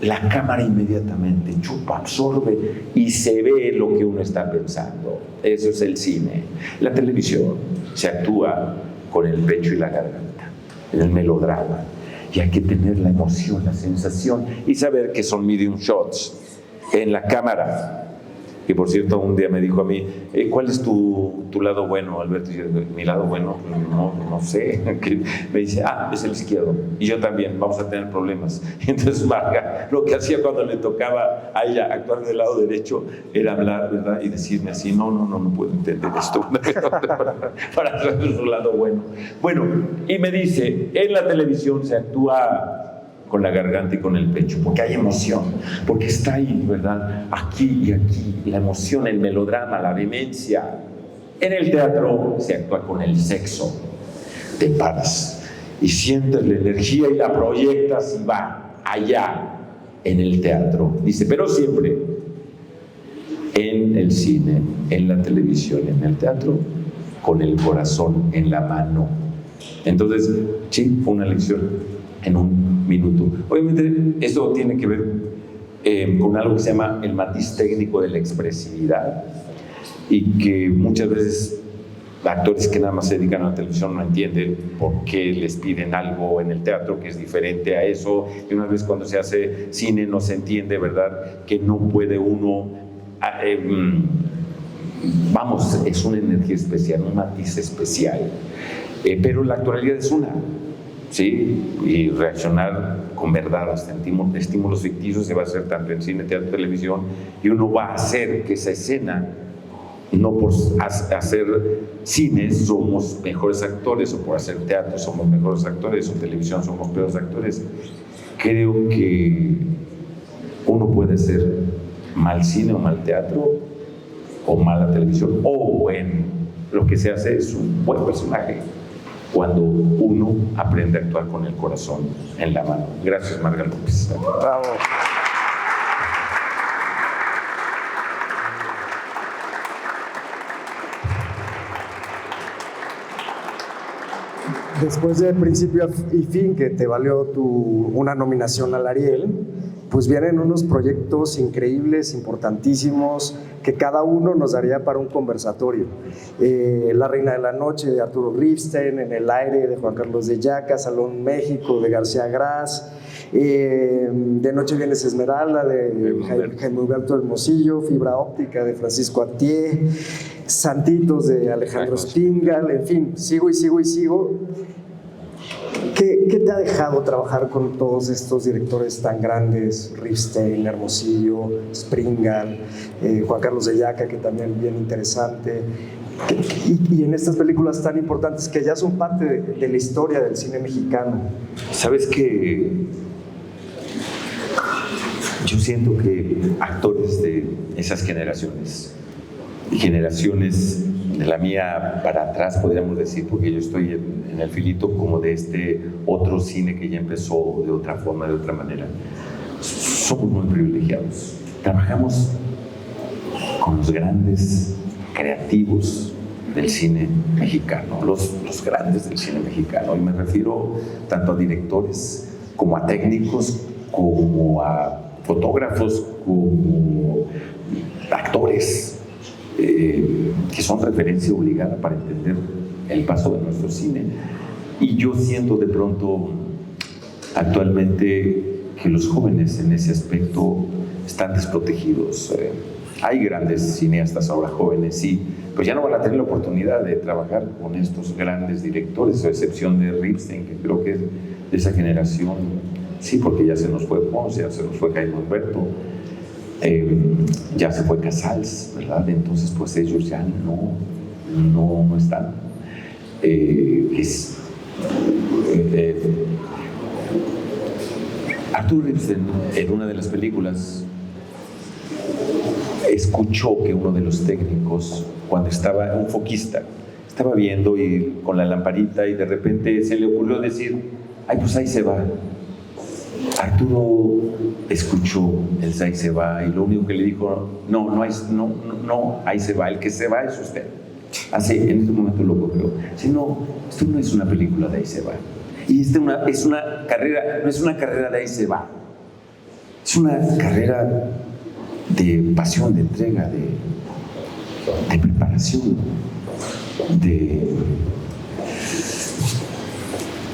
la cámara inmediatamente chupa, absorbe y se ve lo que uno está pensando. Eso es el cine. La televisión se actúa con el pecho y la garganta, en el melodrama. Y hay que tener la emoción, la sensación y saber que son medium shots en la cámara. Que por cierto, un día me dijo a mí, ¿cuál es tu lado bueno, Alberto? Y yo, mi lado bueno, no sé. Me dice, es el izquierdo. Y yo también, vamos a tener problemas. Y entonces Marga, lo que hacía cuando le tocaba a ella actuar del lado derecho, era hablar, ¿verdad? Y decirme así, no puedo entender esto. para hacer su lado bueno. Bueno, y me dice, en la televisión se actúa con la garganta y con el pecho, porque hay emoción, porque está ahí, ¿verdad? Aquí y aquí, la emoción, el melodrama, la vehemencia. En el teatro se actúa con el sexo. Te paras y sientes la energía y la proyectas y va allá en el teatro. Dice, pero siempre en el cine, en la televisión, en el teatro, con el corazón en la mano. Entonces, sí, fue una lección en 1 minuto. Obviamente esto tiene que ver con algo que se llama el matiz técnico de la expresividad, y que muchas veces actores que nada más se dedican a la televisión no entienden por qué les piden algo en el teatro que es diferente a eso, y una vez cuando se hace cine no se entiende, ¿verdad?, que no puede uno es una energía especial, un matiz especial, pero la actualidad es una. Sí, y reaccionar con verdad a estímulos ficticios se va a hacer tanto en cine, teatro, televisión, y uno va a hacer que esa escena no por hacer cine somos mejores actores, o por hacer teatro somos mejores actores, o televisión somos peores actores. Creo que uno puede hacer mal cine o mal teatro, o mala televisión, o buen, lo que se hace es un buen personaje cuando uno aprende a actuar con el corazón en la mano. Gracias, Marga López. Bravo. Después de Principio y Fin, que te valió una nominación al Ariel, pues vienen unos proyectos increíbles, importantísimos, que cada uno nos daría para un conversatorio. La Reina de la Noche, de Arturo Ripstein, En el aire, de Juan Carlos de Yaca, Salón México, de García Gras, De Noche Vienes Esmeralda, de Jaime Humberto Hermosillo, Fibra Óptica, de Francisco Atié, Santitos, de Alejandro Stingal, en fin, sigo y sigo y sigo. ¿Qué te ha dejado trabajar con todos estos directores tan grandes? Ripstein, Hermosillo, Springal, Juan Carlos de Yaca, que también bien interesante, y en estas películas tan importantes que ya son parte de la historia del cine mexicano. ¿Sabes qué? Yo siento que actores de esas generaciones, y generaciones de la mía para atrás, podríamos decir, porque yo estoy en el filito como de este otro cine que ya empezó de otra forma, de otra manera. Somos muy privilegiados. Trabajamos con los grandes creativos del cine mexicano, los grandes del cine mexicano. Y me refiero tanto a directores, como a técnicos, como a fotógrafos, como actores, que son referencia obligada para entender el paso de nuestro cine. Y yo siento de pronto actualmente que los jóvenes en ese aspecto están desprotegidos. Hay grandes cineastas ahora jóvenes, sí, pues ya no van a tener la oportunidad de trabajar con estos grandes directores, a excepción de Ripstein, que creo que es de esa generación, sí, porque ya se nos fue Ponce, ya se nos fue Jaime Humberto, ya se fue Casals, ¿verdad? Entonces, pues ellos ya no están. Arthur Ripstein, en una de las películas, escuchó que uno de los técnicos, cuando estaba un foquista, estaba viendo y con la lamparita, y de repente se le ocurrió decir: ay, pues ahí se va. Arturo escuchó el ahí se va, y lo único que le dijo: no, ahí se va, el que se va es usted. Así, en ese momento lo ocurrió. Si no, esto no es una película de ahí se va. Y es una carrera, no es una carrera de ahí se va. Es una carrera de pasión, de entrega, de preparación, de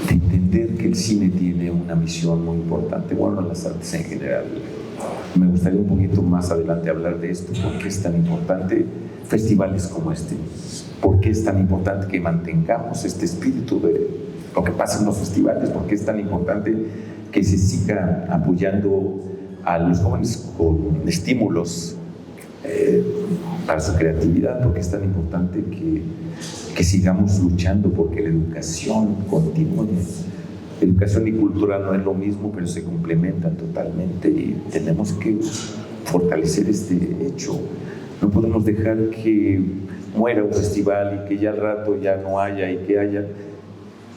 entender que el cine tiene una misión muy importante, bueno, las artes en general. Me gustaría un poquito más adelante hablar de esto, por qué es tan importante festivales como este, por qué es tan importante que mantengamos este espíritu de lo que pasa en los festivales, por qué es tan importante que se siga apoyando a los jóvenes con estímulos para su creatividad, porque es tan importante que sigamos luchando porque la educación continúe. Educación y cultura no es lo mismo, pero se complementan totalmente, y tenemos que fortalecer este hecho. No podemos dejar que muera un festival y que ya al rato ya no haya y que haya.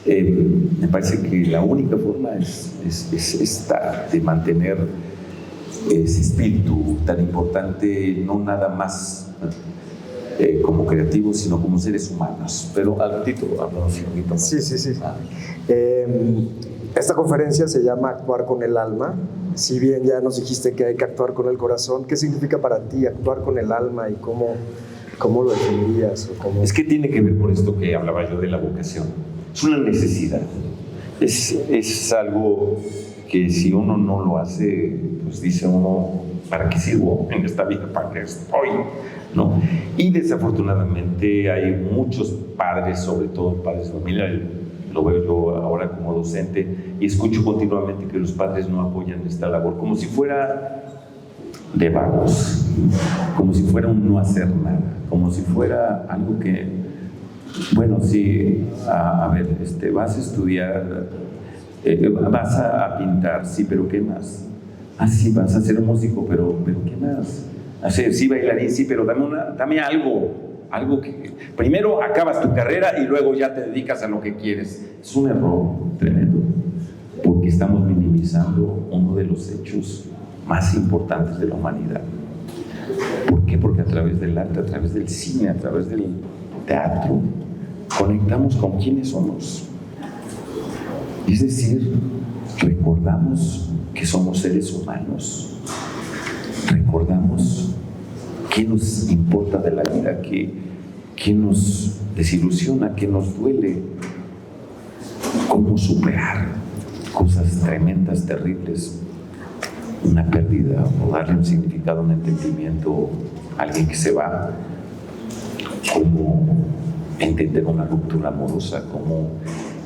Me parece que la única forma es esta, de mantener ese espíritu tan importante, no nada más como creativos, sino como seres humanos. Pero al ratito hablamos un poquito más. Sí. Esta conferencia se llama Actuar con el alma. Si bien ya nos dijiste que hay que actuar con el corazón, ¿qué significa para ti actuar con el alma y cómo lo definirías? Es que tiene que ver con esto que hablaba yo de la vocación. Es una necesidad. Es algo que si uno no lo hace, pues dice uno: ¿para qué sirvo en esta vida? ¿Para qué estoy? ¿No? Y desafortunadamente hay muchos padres, sobre todo padres de familia, lo veo yo ahora como docente, y escucho continuamente que los padres no apoyan esta labor, como si fuera de vagos, como si fuera un no hacer nada, como si fuera algo que, bueno, sí, a ver, vas a estudiar, vas a pintar, sí, pero ¿qué más? Ah, sí, vas a ser músico, pero ¿qué más? Sí, bailarín, sí, pero dame algo que... Primero acabas tu carrera y luego ya te dedicas a lo que quieres. Es un error tremendo, porque estamos minimizando uno de los hechos más importantes de la humanidad. ¿Por qué? Porque a través del arte, a través del cine, a través del teatro, conectamos con quiénes somos. Es decir, recordamos que somos seres humanos. Recordamos qué nos importa de la vida, qué nos desilusiona, qué nos duele, cómo superar cosas tremendas, terribles, una pérdida, o darle un significado, un entendimiento a alguien que se va, cómo entender una ruptura amorosa, cómo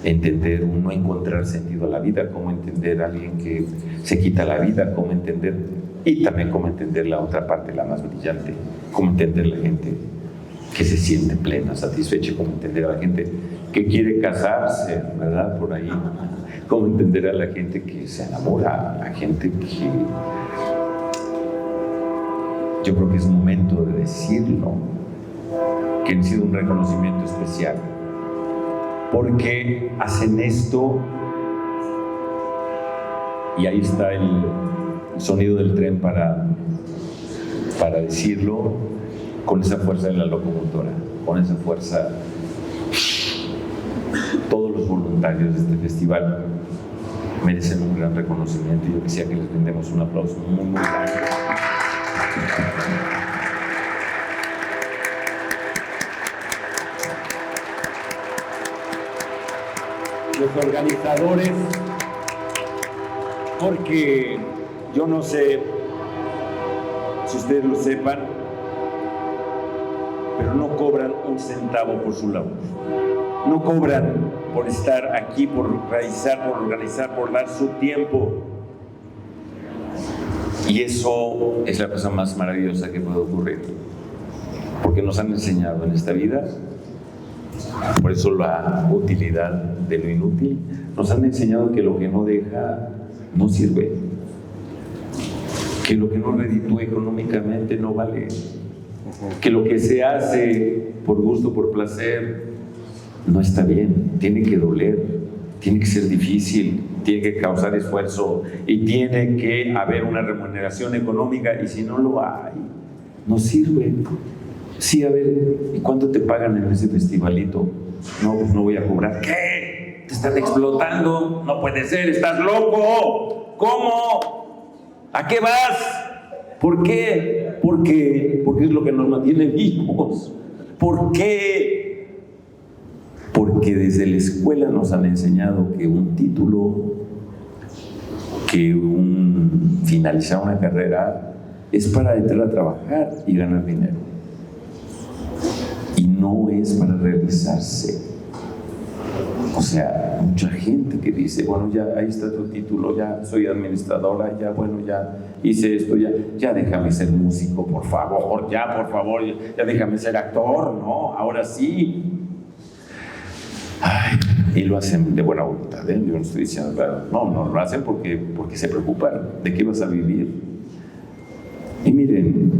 entender un no encontrar sentido a la vida, cómo entender a alguien que se quita la vida, cómo entender, y también cómo entender la otra parte, la más brillante, cómo entender la gente que se siente plena, satisfecha, cómo entender a la gente que quiere casarse, ¿verdad? Por ahí, cómo entender a la gente que se enamora, a la gente que... Yo creo que es momento de decirlo, que ha sido un reconocimiento especial, porque hacen esto, y ahí está el sonido del tren para decirlo, con esa fuerza de la locomotora, con esa fuerza. Todos los voluntarios de este festival merecen un gran reconocimiento y yo quisiera que les brindemos un aplauso muy, muy grande. Los organizadores, porque yo no sé si ustedes lo sepan, pero no cobran un centavo por su labor. No cobran por estar aquí, por realizar, por organizar, por dar su tiempo. Y eso es la cosa más maravillosa que puede ocurrir, porque nos han enseñado en esta vida, por eso la utilidad de lo inútil, nos han enseñado que lo que no deja no sirve, que lo que no reditúa económicamente no vale, que lo que se hace por gusto, por placer, no está bien, tiene que doler, tiene que ser difícil, tiene que causar esfuerzo y tiene que haber una remuneración económica, y si no lo hay, no sirve. Sí, a ver, ¿y cuánto te pagan en ese festivalito? No, pues no voy a cobrar. ¿Qué? ¿Te están explotando? No puede ser, estás loco. ¿Cómo? ¿A qué vas? ¿Por qué? Porque es lo que nos mantiene vivos. ¿Por qué? Porque desde la escuela nos han enseñado que un título, que finalizar una carrera es para entrar a trabajar y ganar dinero. Y no es para realizarse. O sea, mucha gente que dice, bueno, ya ahí está tu título, ya soy administradora, ya bueno, ya hice esto, ya déjame ser músico, por favor, ya déjame ser actor, ¿no? Ahora sí. Ay, y lo hacen de buena voluntad, ¿eh? Yo no estoy diciendo, claro, no lo hacen porque se preocupan de qué vas a vivir. Y miren,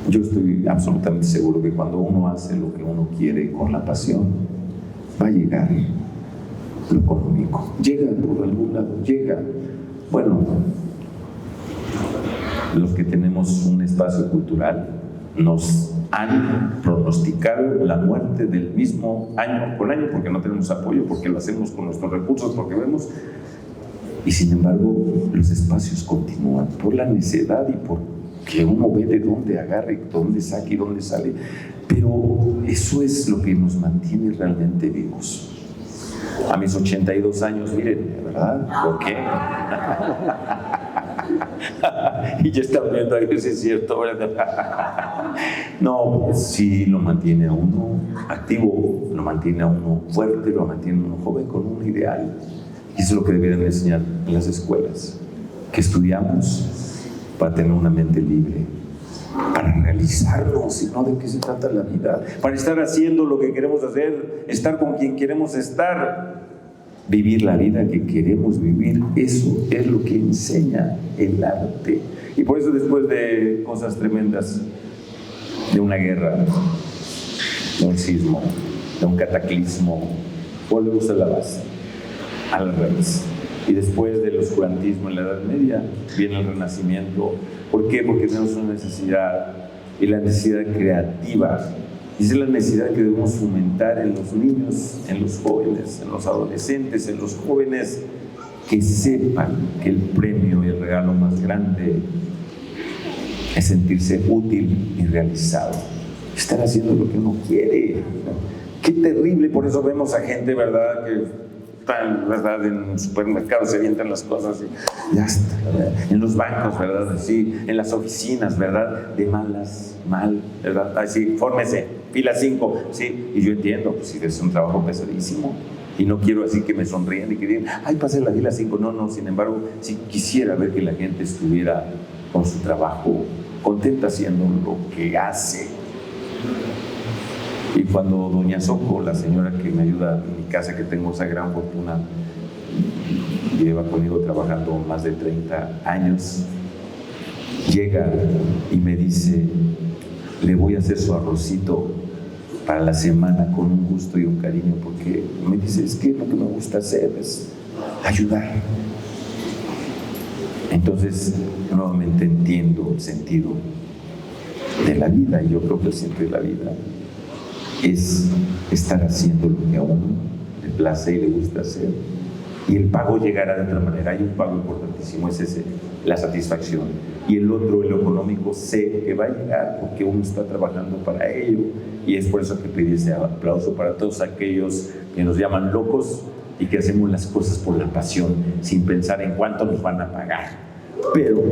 yo estoy absolutamente seguro que cuando uno hace lo que uno quiere con la pasión, va a llegar lo económico. Llega por algún lado, llega. Bueno, los que tenemos un espacio cultural nos han pronosticado la muerte del mismo año con año, porque no tenemos apoyo, porque lo hacemos con nuestros recursos, porque vemos. Y sin embargo, los espacios continúan por la necedad y por que uno ve de dónde agarra y dónde saca y dónde sale, pero eso es lo que nos mantiene realmente vivos. A mis 82 años, miren, ¿verdad? ¿Por qué? Y ya están viendo ahí si es cierto, ¿verdad? No, sí lo mantiene a uno activo, lo mantiene a uno fuerte, lo mantiene a uno joven con un ideal. Y eso es lo que deberían enseñar en las escuelas, que estudiamos para tener una mente libre, para realizarnos, y no de qué se trata la vida, para estar haciendo lo que queremos hacer, estar con quien queremos estar, vivir la vida que queremos vivir. Eso es lo que enseña el arte. Y por eso, después de cosas tremendas, de una guerra, de un sismo, de un cataclismo, volvemos a la base, a la raíz. Y después del oscurantismo en la Edad Media viene el Renacimiento. ¿Por qué? Porque tenemos una necesidad, y la necesidad creativa. Y esa es la necesidad que debemos fomentar en los niños, en los jóvenes, en los adolescentes, en los jóvenes, que sepan que el premio y el regalo más grande es sentirse útil y realizado, estar haciendo lo que uno quiere. Qué terrible, por eso vemos a gente, ¿verdad?, que están, ¿verdad?, en supermercados se avientan las cosas y ya está, ¿verdad?, en los bancos, ¿verdad?, así, en las oficinas, ¿verdad?, de malas, mal, ¿verdad?, así, fórmese, fila 5, sí, y yo entiendo, pues si es un trabajo pesadísimo, y no quiero así que me sonrían y que digan, ay, pase la fila 5, no, sin embargo, sí quisiera ver que la gente estuviera con su trabajo, contenta haciendo lo que hace. Y cuando doña Soco, la señora que me ayuda en mi casa, que tengo esa gran fortuna, lleva conmigo trabajando más de 30 años, llega y me dice, le voy a hacer su arrocito para la semana con un gusto y un cariño, porque me dice, es que lo que me gusta hacer es ayudar. Entonces, nuevamente entiendo el sentido de la vida, y yo creo que el sentido de la vida es estar haciendo lo que a uno le place y le gusta hacer, y el pago llegará de otra manera. Hay un pago importantísimo, es ese, la satisfacción, y el otro, el económico, sé que va a llegar porque uno está trabajando para ello, y es por eso que pedí ese aplauso para todos aquellos que nos llaman locos y que hacemos las cosas por la pasión, sin pensar en cuánto nos van a pagar. Pero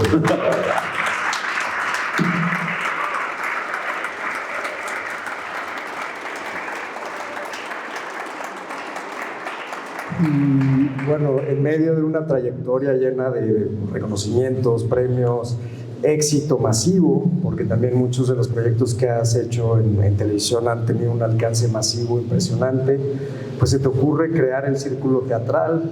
y bueno, en medio de una trayectoria llena de reconocimientos, premios, éxito masivo, porque también muchos de los proyectos que has hecho en televisión han tenido un alcance masivo impresionante, pues se te ocurre crear el Círculo Teatral,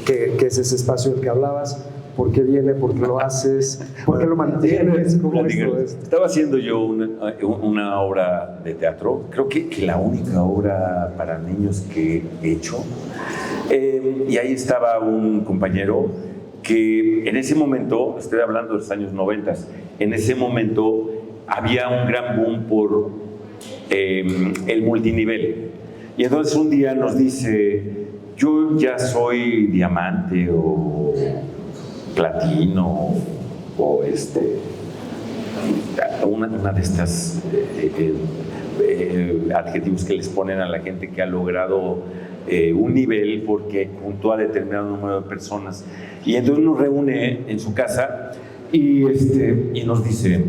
que es ese espacio del que hablabas. ¿Por qué viene? ¿Por qué lo haces? ¿Por qué lo mantienes? ¿Cómo es todo esto? Estaba haciendo yo una obra de teatro, creo que la única obra para niños que he hecho, y ahí estaba un compañero que en ese momento, estoy hablando de los años 90, en ese momento había un gran boom por el multinivel. Y entonces un día nos dice, yo ya soy diamante o platino o una de estas adjetivos que les ponen a la gente que ha logrado un nivel porque junto a determinado número de personas. Y entonces nos reúne en su casa y nos dice,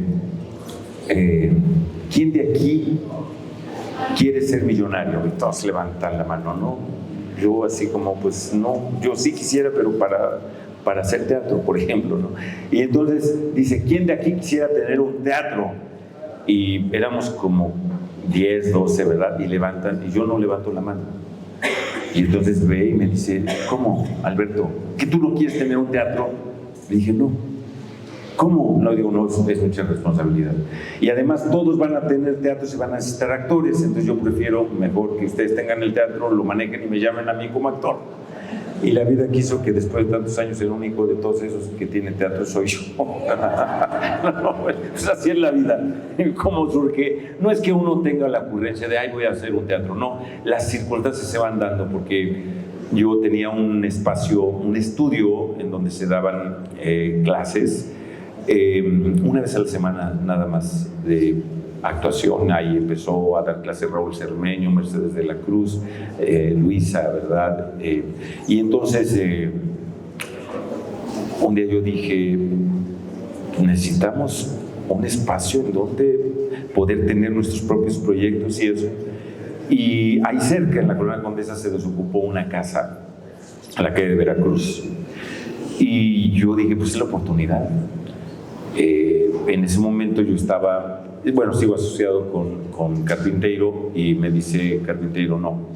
¿quién de aquí quiere ser millonario? Y todos levantan la mano, ¿no? Yo así como, pues no, yo sí quisiera, pero para hacer teatro, por ejemplo, ¿no? Y entonces dice, ¿quién de aquí quisiera tener un teatro? Y éramos como 10, 12, ¿verdad? Y levantan, y yo no levanto la mano. Y entonces ve y me dice, ¿cómo, Alberto? ¿Que tú no quieres tener un teatro? Le dije, no. ¿Cómo? No, digo, no, es mucha responsabilidad. Y además todos van a tener teatros y van a necesitar actores, entonces yo prefiero mejor que ustedes tengan el teatro, lo manejen y me llamen a mí como actor. Y la vida quiso que después de tantos años el único de todos esos que tiene teatro soy yo. No, pues así es la vida. ¿Cómo surge? No es que uno tenga la ocurrencia de, ay, voy a hacer un teatro. No, las circunstancias se van dando porque yo tenía un espacio, un estudio en donde se daban clases una vez a la semana nada más de actuación. Ahí empezó a dar clases Raúl Cermeño, Mercedes de la Cruz, Luisa, ¿verdad? Y entonces un día yo dije, necesitamos un espacio en donde poder tener nuestros propios proyectos y eso. Y ahí cerca, en la Colonia Condesa, se desocupó una casa a la calle de Veracruz. Y yo dije, pues es la oportunidad. En ese momento yo estaba, bueno, sigo asociado con Carpinteiro y me dice Carpinteiro, no,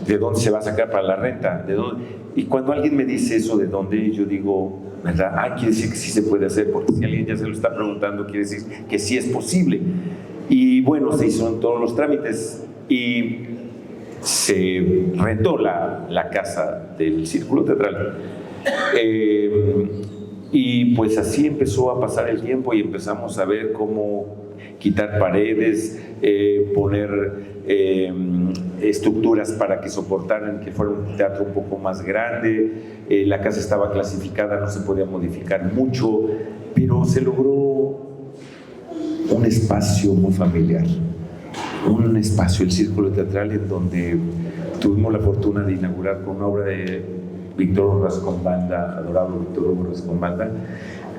¿de dónde se va a sacar para la renta? ¿De dónde? Y cuando alguien me dice eso, ¿de dónde? Yo digo, ¿verdad? Quiere decir que sí se puede hacer, porque si alguien ya se lo está preguntando, quiere decir que sí es posible. Y bueno, se hicieron todos los trámites y se rentó la casa del Círculo Teatral. Y pues así empezó a pasar el tiempo y empezamos a ver cómo quitar paredes, poner estructuras para que soportaran que fuera un teatro un poco más grande. La casa estaba clasificada, no se podía modificar mucho, pero se logró un espacio muy familiar, un espacio, el Círculo Teatral, en donde tuvimos la fortuna de inaugurar con una obra de Víctor Hugo Rascón-Banda, adorado Víctor Hugo Rascón-Banda,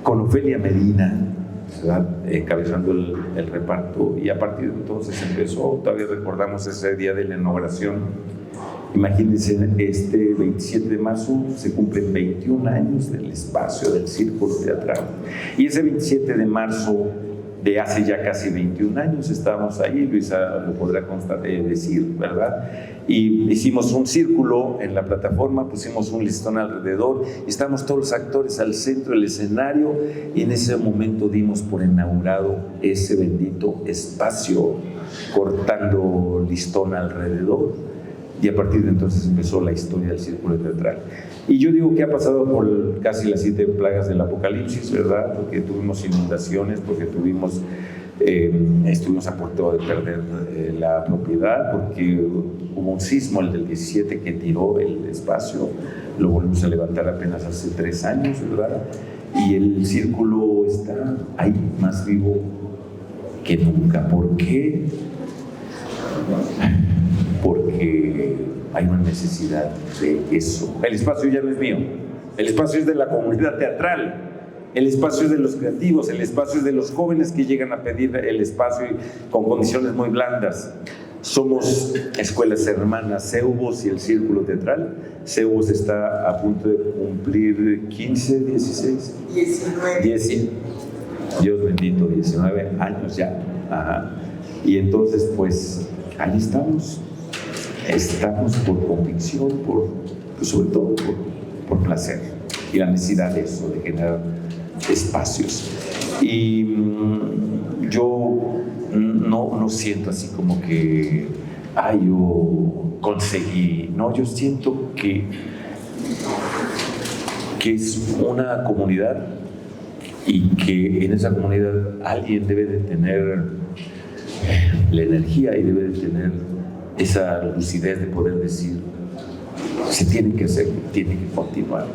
con Ofelia Medina, ¿verdad? Encabezando el reparto, y a partir de entonces empezó, todavía recordamos ese día de la inauguración. Imagínense, este 27 de marzo se cumplen 21 años del espacio del Círculo Teatral, y ese 27 de marzo de hace ya casi 21 años estábamos ahí, Luisa lo podrá decir, ¿verdad? Y hicimos un círculo en la plataforma, pusimos un listón alrededor, estábamos todos los actores al centro del escenario, y en ese momento dimos por inaugurado ese bendito espacio, cortando listón alrededor. Y a partir de entonces empezó la historia del Círculo Teatral. Y yo digo que ha pasado por casi las 7 plagas del apocalipsis, ¿verdad? Porque tuvimos inundaciones, porque estuvimos a punto de perder la propiedad, porque hubo un sismo, el del 17, que tiró el espacio. Lo volvimos a levantar apenas hace 3 años, ¿verdad? Y el Círculo está ahí, más vivo que nunca. ¿Por qué? Porque hay una necesidad de eso. El espacio ya no es mío, el espacio es de la comunidad teatral, el espacio es de los creativos, el espacio es de los jóvenes que llegan a pedir el espacio con condiciones muy blandas. Somos escuelas hermanas, CEUBOS y el Círculo Teatral. CEUBOS está a punto de cumplir 15, 16, 19. Dios bendito, 19 años ya. Ajá. Y entonces, pues, ahí estamos por convicción, sobre todo por placer y la necesidad de eso, de generar espacios. Y yo no siento así como que yo conseguí, no, yo siento que es una comunidad, y que en esa comunidad alguien debe de tener la energía y debe de tener esa lucidez de poder decir, se tiene que hacer, tiene que continuar.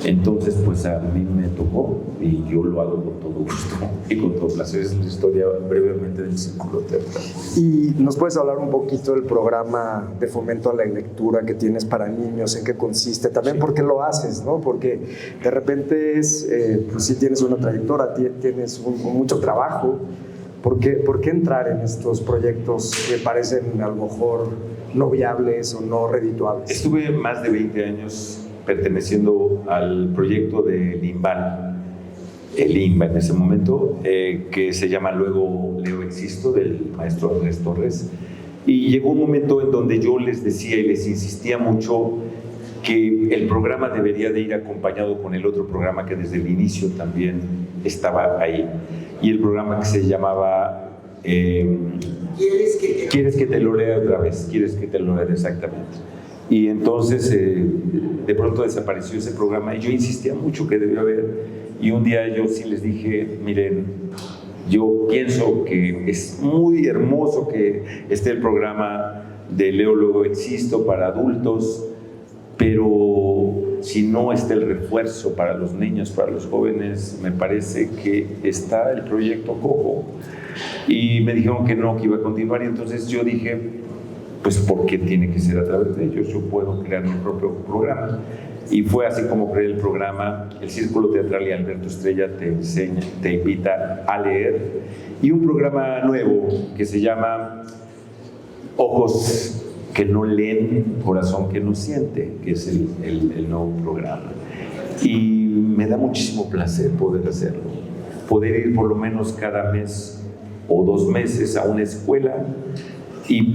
Entonces, pues a mí me tocó, y yo lo hago con todo gusto y con todo placer. Es la historia brevemente del Círculo Teatral. ¿Y nos puedes hablar un poquito del programa de fomento a la lectura que tienes para niños? ¿En qué consiste? También, sí, ¿por qué lo haces, no? Porque de repente pues sí tienes una trayectoria, tienes mucho trabajo. ¿Por qué entrar en estos proyectos que parecen a lo mejor no viables o no redituables? Estuve más de 20 años perteneciendo al proyecto de Limbal, el INBA en ese momento, que se llama luego Leo Existo, del maestro Andrés Torres. Y llegó un momento en donde yo les decía y les insistía mucho que el programa debería de ir acompañado con el otro programa que desde el inicio también estaba ahí. Y el programa que se llamaba ¿Quieres que te lo lea otra vez? ¿Quieres que te lo lea? Exactamente. Y entonces de pronto desapareció ese programa, y yo insistía mucho que debía haber. Y un día yo sí les dije, miren, yo pienso que es muy hermoso que esté el programa de Leo Luego Existo para adultos, pero si no está el refuerzo para los niños, para los jóvenes, me parece que está el proyecto cojo. Y me dijeron que no, que iba a continuar, y entonces yo dije, pues ¿por qué tiene que ser a través de ellos? Yo puedo crear mi propio programa. Y fue así como creé el programa. El Círculo Teatral y Alberto Estrella te invita a leer, y un programa nuevo que se llama Ojos que no leen, corazón que no siente, que es el nuevo programa. Y me da muchísimo placer poder hacerlo, poder ir por lo menos cada mes o 2 meses a una escuela y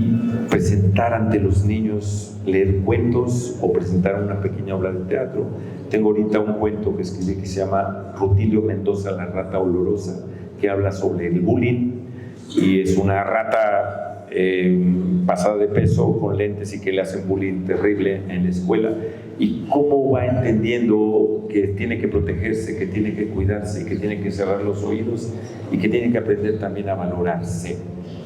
presentar ante los niños, leer cuentos o presentar una pequeña obra de teatro. Tengo ahorita un cuento que escribí que se llama Rutilio Mendoza, la rata olorosa, que habla sobre el bullying, y es una rata pasada de peso con lentes y que le hacen bullying terrible en la escuela, y cómo va entendiendo que tiene que protegerse, que tiene que cuidarse, que tiene que cerrar los oídos y que tiene que aprender también a valorarse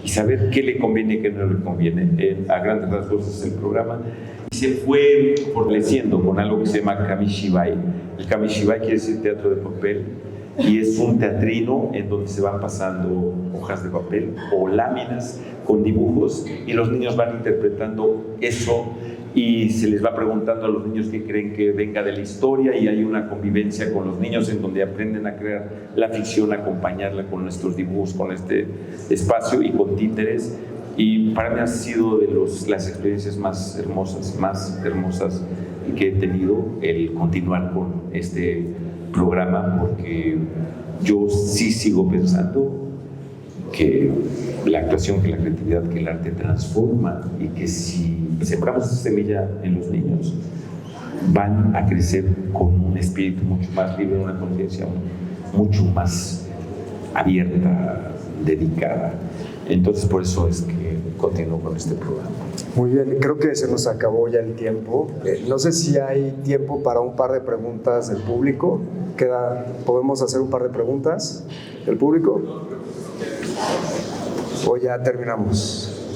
y saber qué le conviene y qué no le conviene. A grandes rasgos es el programa. Y se fue fortaleciendo con algo que se llama Kamishibai. El Kamishibai quiere decir teatro de papel, y es un teatrino en donde se van pasando hojas de papel o láminas con dibujos, y los niños van interpretando eso y se les va preguntando a los niños qué creen que venga de la historia, y hay una convivencia con los niños en donde aprenden a crear la ficción, a acompañarla con nuestros dibujos, con este espacio y con títeres. Y para mí ha sido de las experiencias más hermosas que he tenido el continuar con este programa, porque yo sí sigo pensando que la actuación, que la creatividad, que el arte transforma, y que si sembramos esa semilla en los niños, van a crecer con un espíritu mucho más libre, una conciencia mucho más abierta, dedicada. Entonces, por eso es que continúo con este programa. Muy bien, creo que se nos acabó ya el tiempo. No sé si hay tiempo para un par de preguntas del público. ¿Podemos hacer un par de preguntas del público? ¿O ya terminamos?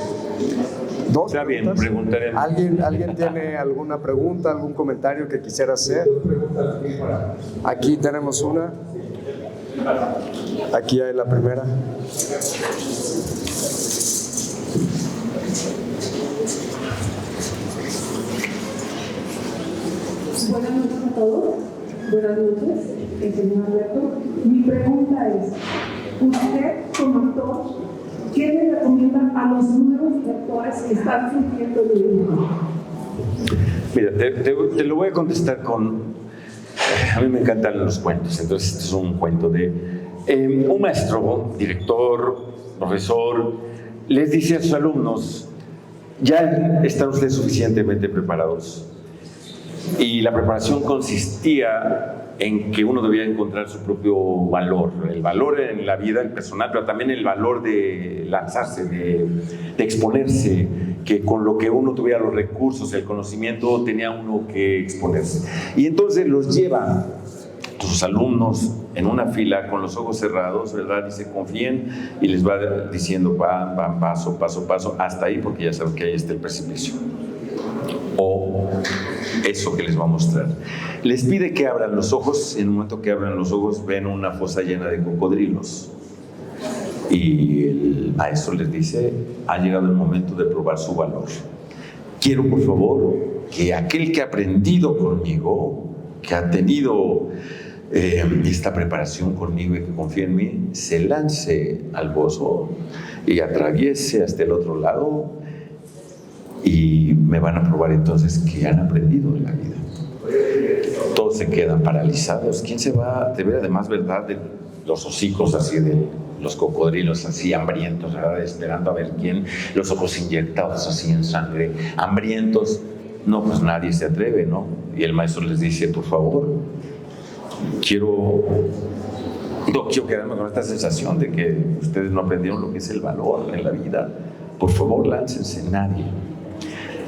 ¿Dos? Está bien, preguntaremos. ¿Alguien tiene alguna pregunta, algún comentario que quisiera hacer? Aquí tenemos una. Aquí hay la primera. Buenas noches a todos. Buenas noches, señor Alberto. Mi pregunta es, usted como actor, ¿qué le recomienda a los nuevos directores que están surgiendo de dibujo? Mira, te lo voy a contestar con... A mí me encantan los cuentos, entonces este es un cuento de... un maestro, director, profesor, les dice a sus alumnos, ya están ustedes suficientemente preparados. Y la preparación consistía en que uno debía encontrar su propio valor, el valor en la vida, el personal, pero también el valor de lanzarse, de exponerse, que con lo que uno tuviera los recursos, el conocimiento, tenía uno que exponerse. Y entonces los lleva sus alumnos en una fila con los ojos cerrados, ¿verdad? Dice, confíen, y les va diciendo paso, hasta ahí, porque ya saben que ahí está el precipicio. O eso que les va a mostrar. Les pide que abran los ojos. En el momento que abran los ojos, ven una fosa llena de cocodrilos. Y el maestro les dice, ha llegado el momento de probar su valor. Quiero, por favor, que aquel que ha aprendido conmigo, que ha tenido esta preparación conmigo y que confía en mí, se lance al pozo y atraviese hasta el otro lado, y me van a probar entonces que han aprendido en la vida. Todos se quedan paralizados. ¿Quién se va? De ver, además, ¿verdad? De los hocicos así de los cocodrilos así hambrientos, ¿verdad? Esperando a ver quién, los ojos inyectados así en sangre, hambrientos. No, pues nadie se atreve, ¿no? Y el maestro les dice, por favor, no quiero quedarme con esta sensación de que ustedes no aprendieron lo que es el valor en la vida. Por favor, láncense. Nadie.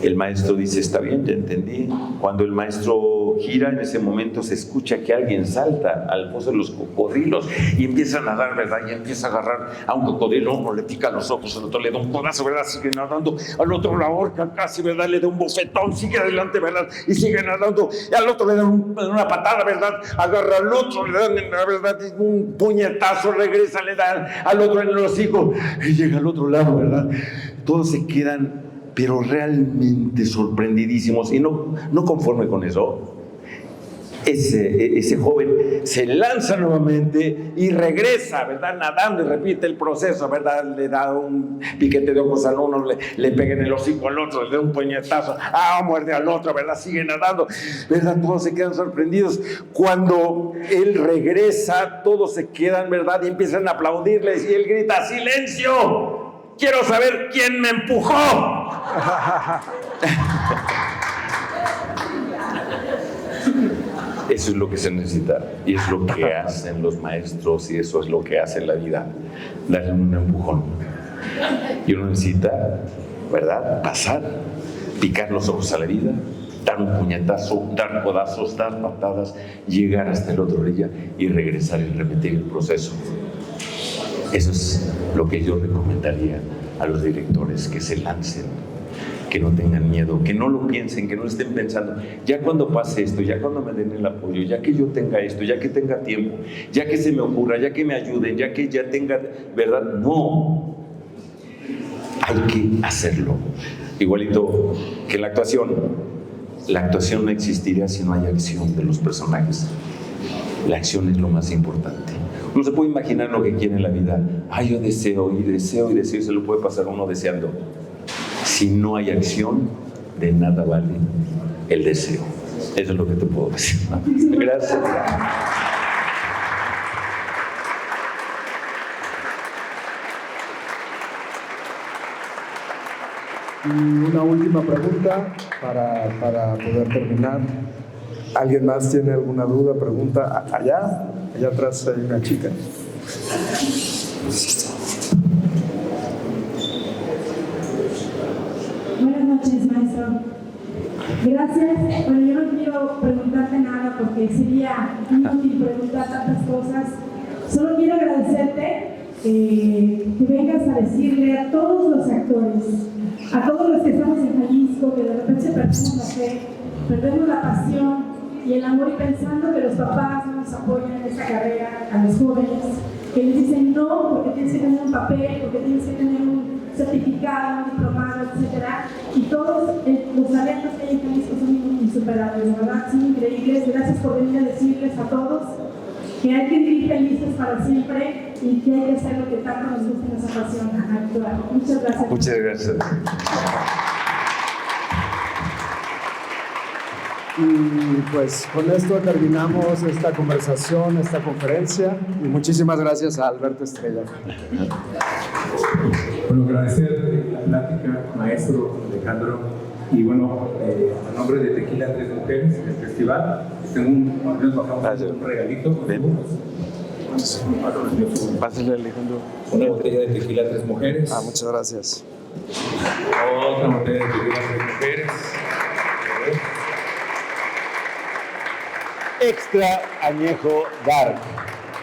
El maestro dice, está bien, ya entendí. Cuando el maestro gira, en ese momento se escucha que alguien salta al pozo de los cocodrilos y empieza a nadar, ¿verdad? Y empieza a agarrar a un cocodrilo, uno le pica los ojos, el otro le da un codazo, ¿verdad? Sigue nadando, al otro la ahorca casi, ¿verdad? Le da un bofetón, sigue adelante, ¿verdad? Y sigue nadando, y al otro le dan una patada, ¿verdad? Agarra al otro, le dan, ¿verdad? Un puñetazo, regresa, le dan al otro en el hocico y llega al otro lado, ¿verdad? Todos se quedan pero realmente sorprendidísimos, y no conforme con eso, ese joven se lanza nuevamente y regresa, ¿verdad? Nadando, y repite el proceso, ¿verdad? Le da un piquete de ojos al uno, le pega en el hocico al otro, le da un puñetazo, muerde al otro, ¿verdad? Sigue nadando, ¿verdad? Todos se quedan sorprendidos. Cuando él regresa, todos se quedan, ¿verdad? Y empiezan a aplaudirle y él grita: ¡silencio! ¡Quiero saber quién me empujó! Eso es lo que se necesita, y es lo que hacen los maestros, y eso es lo que hace la vida, darle un empujón. Y uno necesita, ¿verdad?, pasar, picar los ojos a la vida, dar un puñetazo, dar codazos, dar patadas, llegar hasta la otra orilla y regresar y repetir el proceso. Eso es lo que yo recomendaría a los directores, que se lancen, que no tengan miedo, que no lo piensen, que no estén pensando: ya cuando pase esto, ya cuando me den el apoyo, ya que yo tenga esto, ya que tenga tiempo, ya que se me ocurra, ya que me ayuden, ya que ya tenga, ¿verdad? No, hay que hacerlo. Igualito que en la actuación no existiría si no hay acción de los personajes. La acción es lo más importante. Uno se puede imaginar lo que quiere en la vida. Yo deseo y deseo y deseo, y se lo puede pasar uno deseando. Si no hay acción, de nada vale el deseo. Eso es lo que te puedo decir. Gracias. Y una última pregunta para poder terminar. ¿Alguien más tiene alguna duda, pregunta? Allá atrás hay una chica. Buenas noches, maestro. Gracias. Bueno, yo no quiero preguntarte nada porque sería inútil preguntar tantas cosas. Solo quiero agradecerte que vengas a decirle a todos los actores, a todos los que estamos en Jalisco, que de repente perdemos la fe, perdemos la pasión y el amor, y pensando que los papás no nos apoyan en esta carrera, a los jóvenes, que les dicen no, porque tienes que tener un papel, porque tienes que tener un certificado, un diplomado, etcétera, y todos los talentos que hay en Jalisco son insuperables, de verdad, son increíbles. Gracias por venir a decirles a todos que hay que vivir felices para siempre y que hay que hacer lo que tanto nos gusta y nos apasiona, actuar. Muchas gracias. Muchas gracias. Y pues con esto terminamos esta conversación, esta conferencia, y muchísimas gracias a Alberto Estrella. Bueno, agradecer la plática, maestro Alejandro, y bueno, a nombre de Tequila Tres Mujeres, del festival, tengo un regalito. Pásale, Alejandro. Una botella de Tequila Tres Mujeres. Muchas gracias. Otra botella de Tequila Tres Mujeres. Extra añejo dark.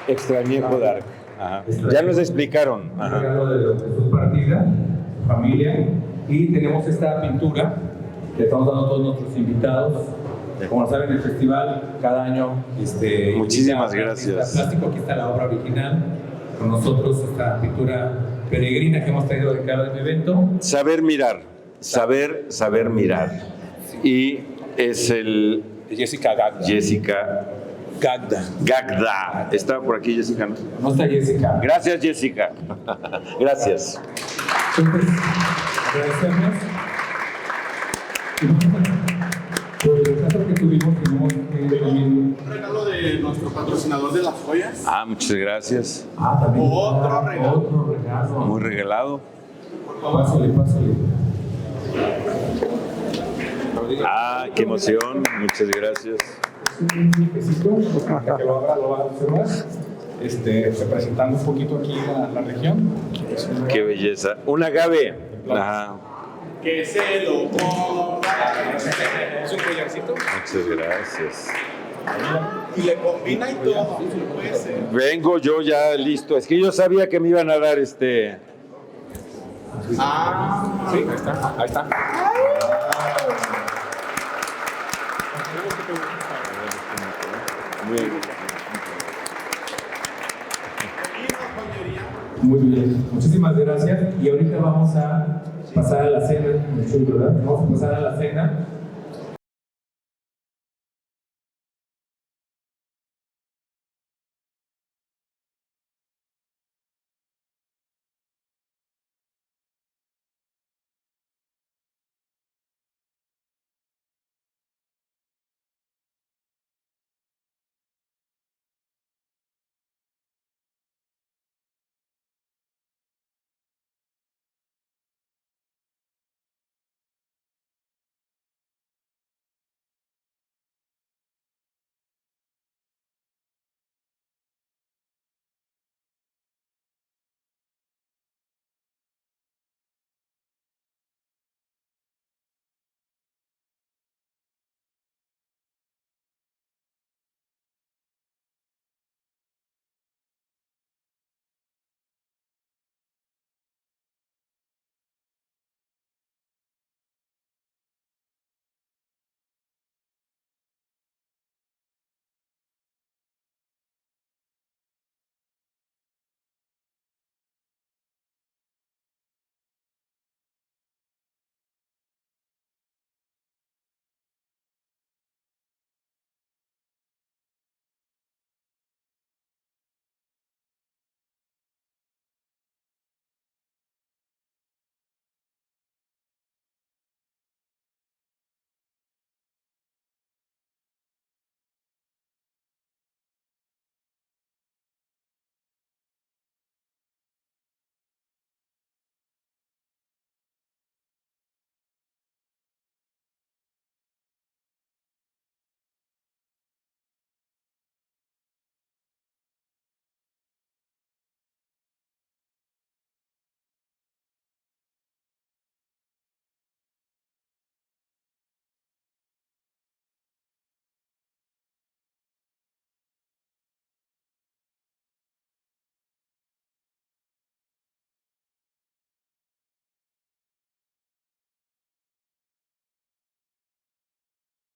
Extra añejo dark. Ajá. Ya nos explicaron. Un regalo de su partida, familia. Y tenemos esta pintura que estamos dando a todos nuestros invitados. Como saben, el festival cada año muchísimas gracias. Plástico, aquí está la obra original. Con nosotros esta pintura peregrina que hemos traído de cada evento. Saber mirar. Saber mirar. Y es el Jessica Gagda. Jessica Gagda. ¿Está por aquí Jessica? No está Jessica. Gracias, Jessica. Gracias. Entonces, agradecemos. Por el caso que tuvimos, tenemos un regalo de nuestro patrocinador de las joyas. Muchas gracias. También. Otro regalo. Otro regalo. Muy regalado. Pásale. Qué emoción. Muchas gracias. Un besito, para que lo va a observar. Representando un poquito aquí la región. Qué belleza. Un agave. Ajá. Que se lo ponga. Es un collarcito. Muchas gracias. Y le combina y todo. Puede ser. Vengo yo ya listo. Es que yo sabía que me iban a dar Sí, ahí está. Muy bien, muchísimas gracias. Y ahorita vamos a pasar a la cena, ¿verdad? Vamos a pasar a la cena.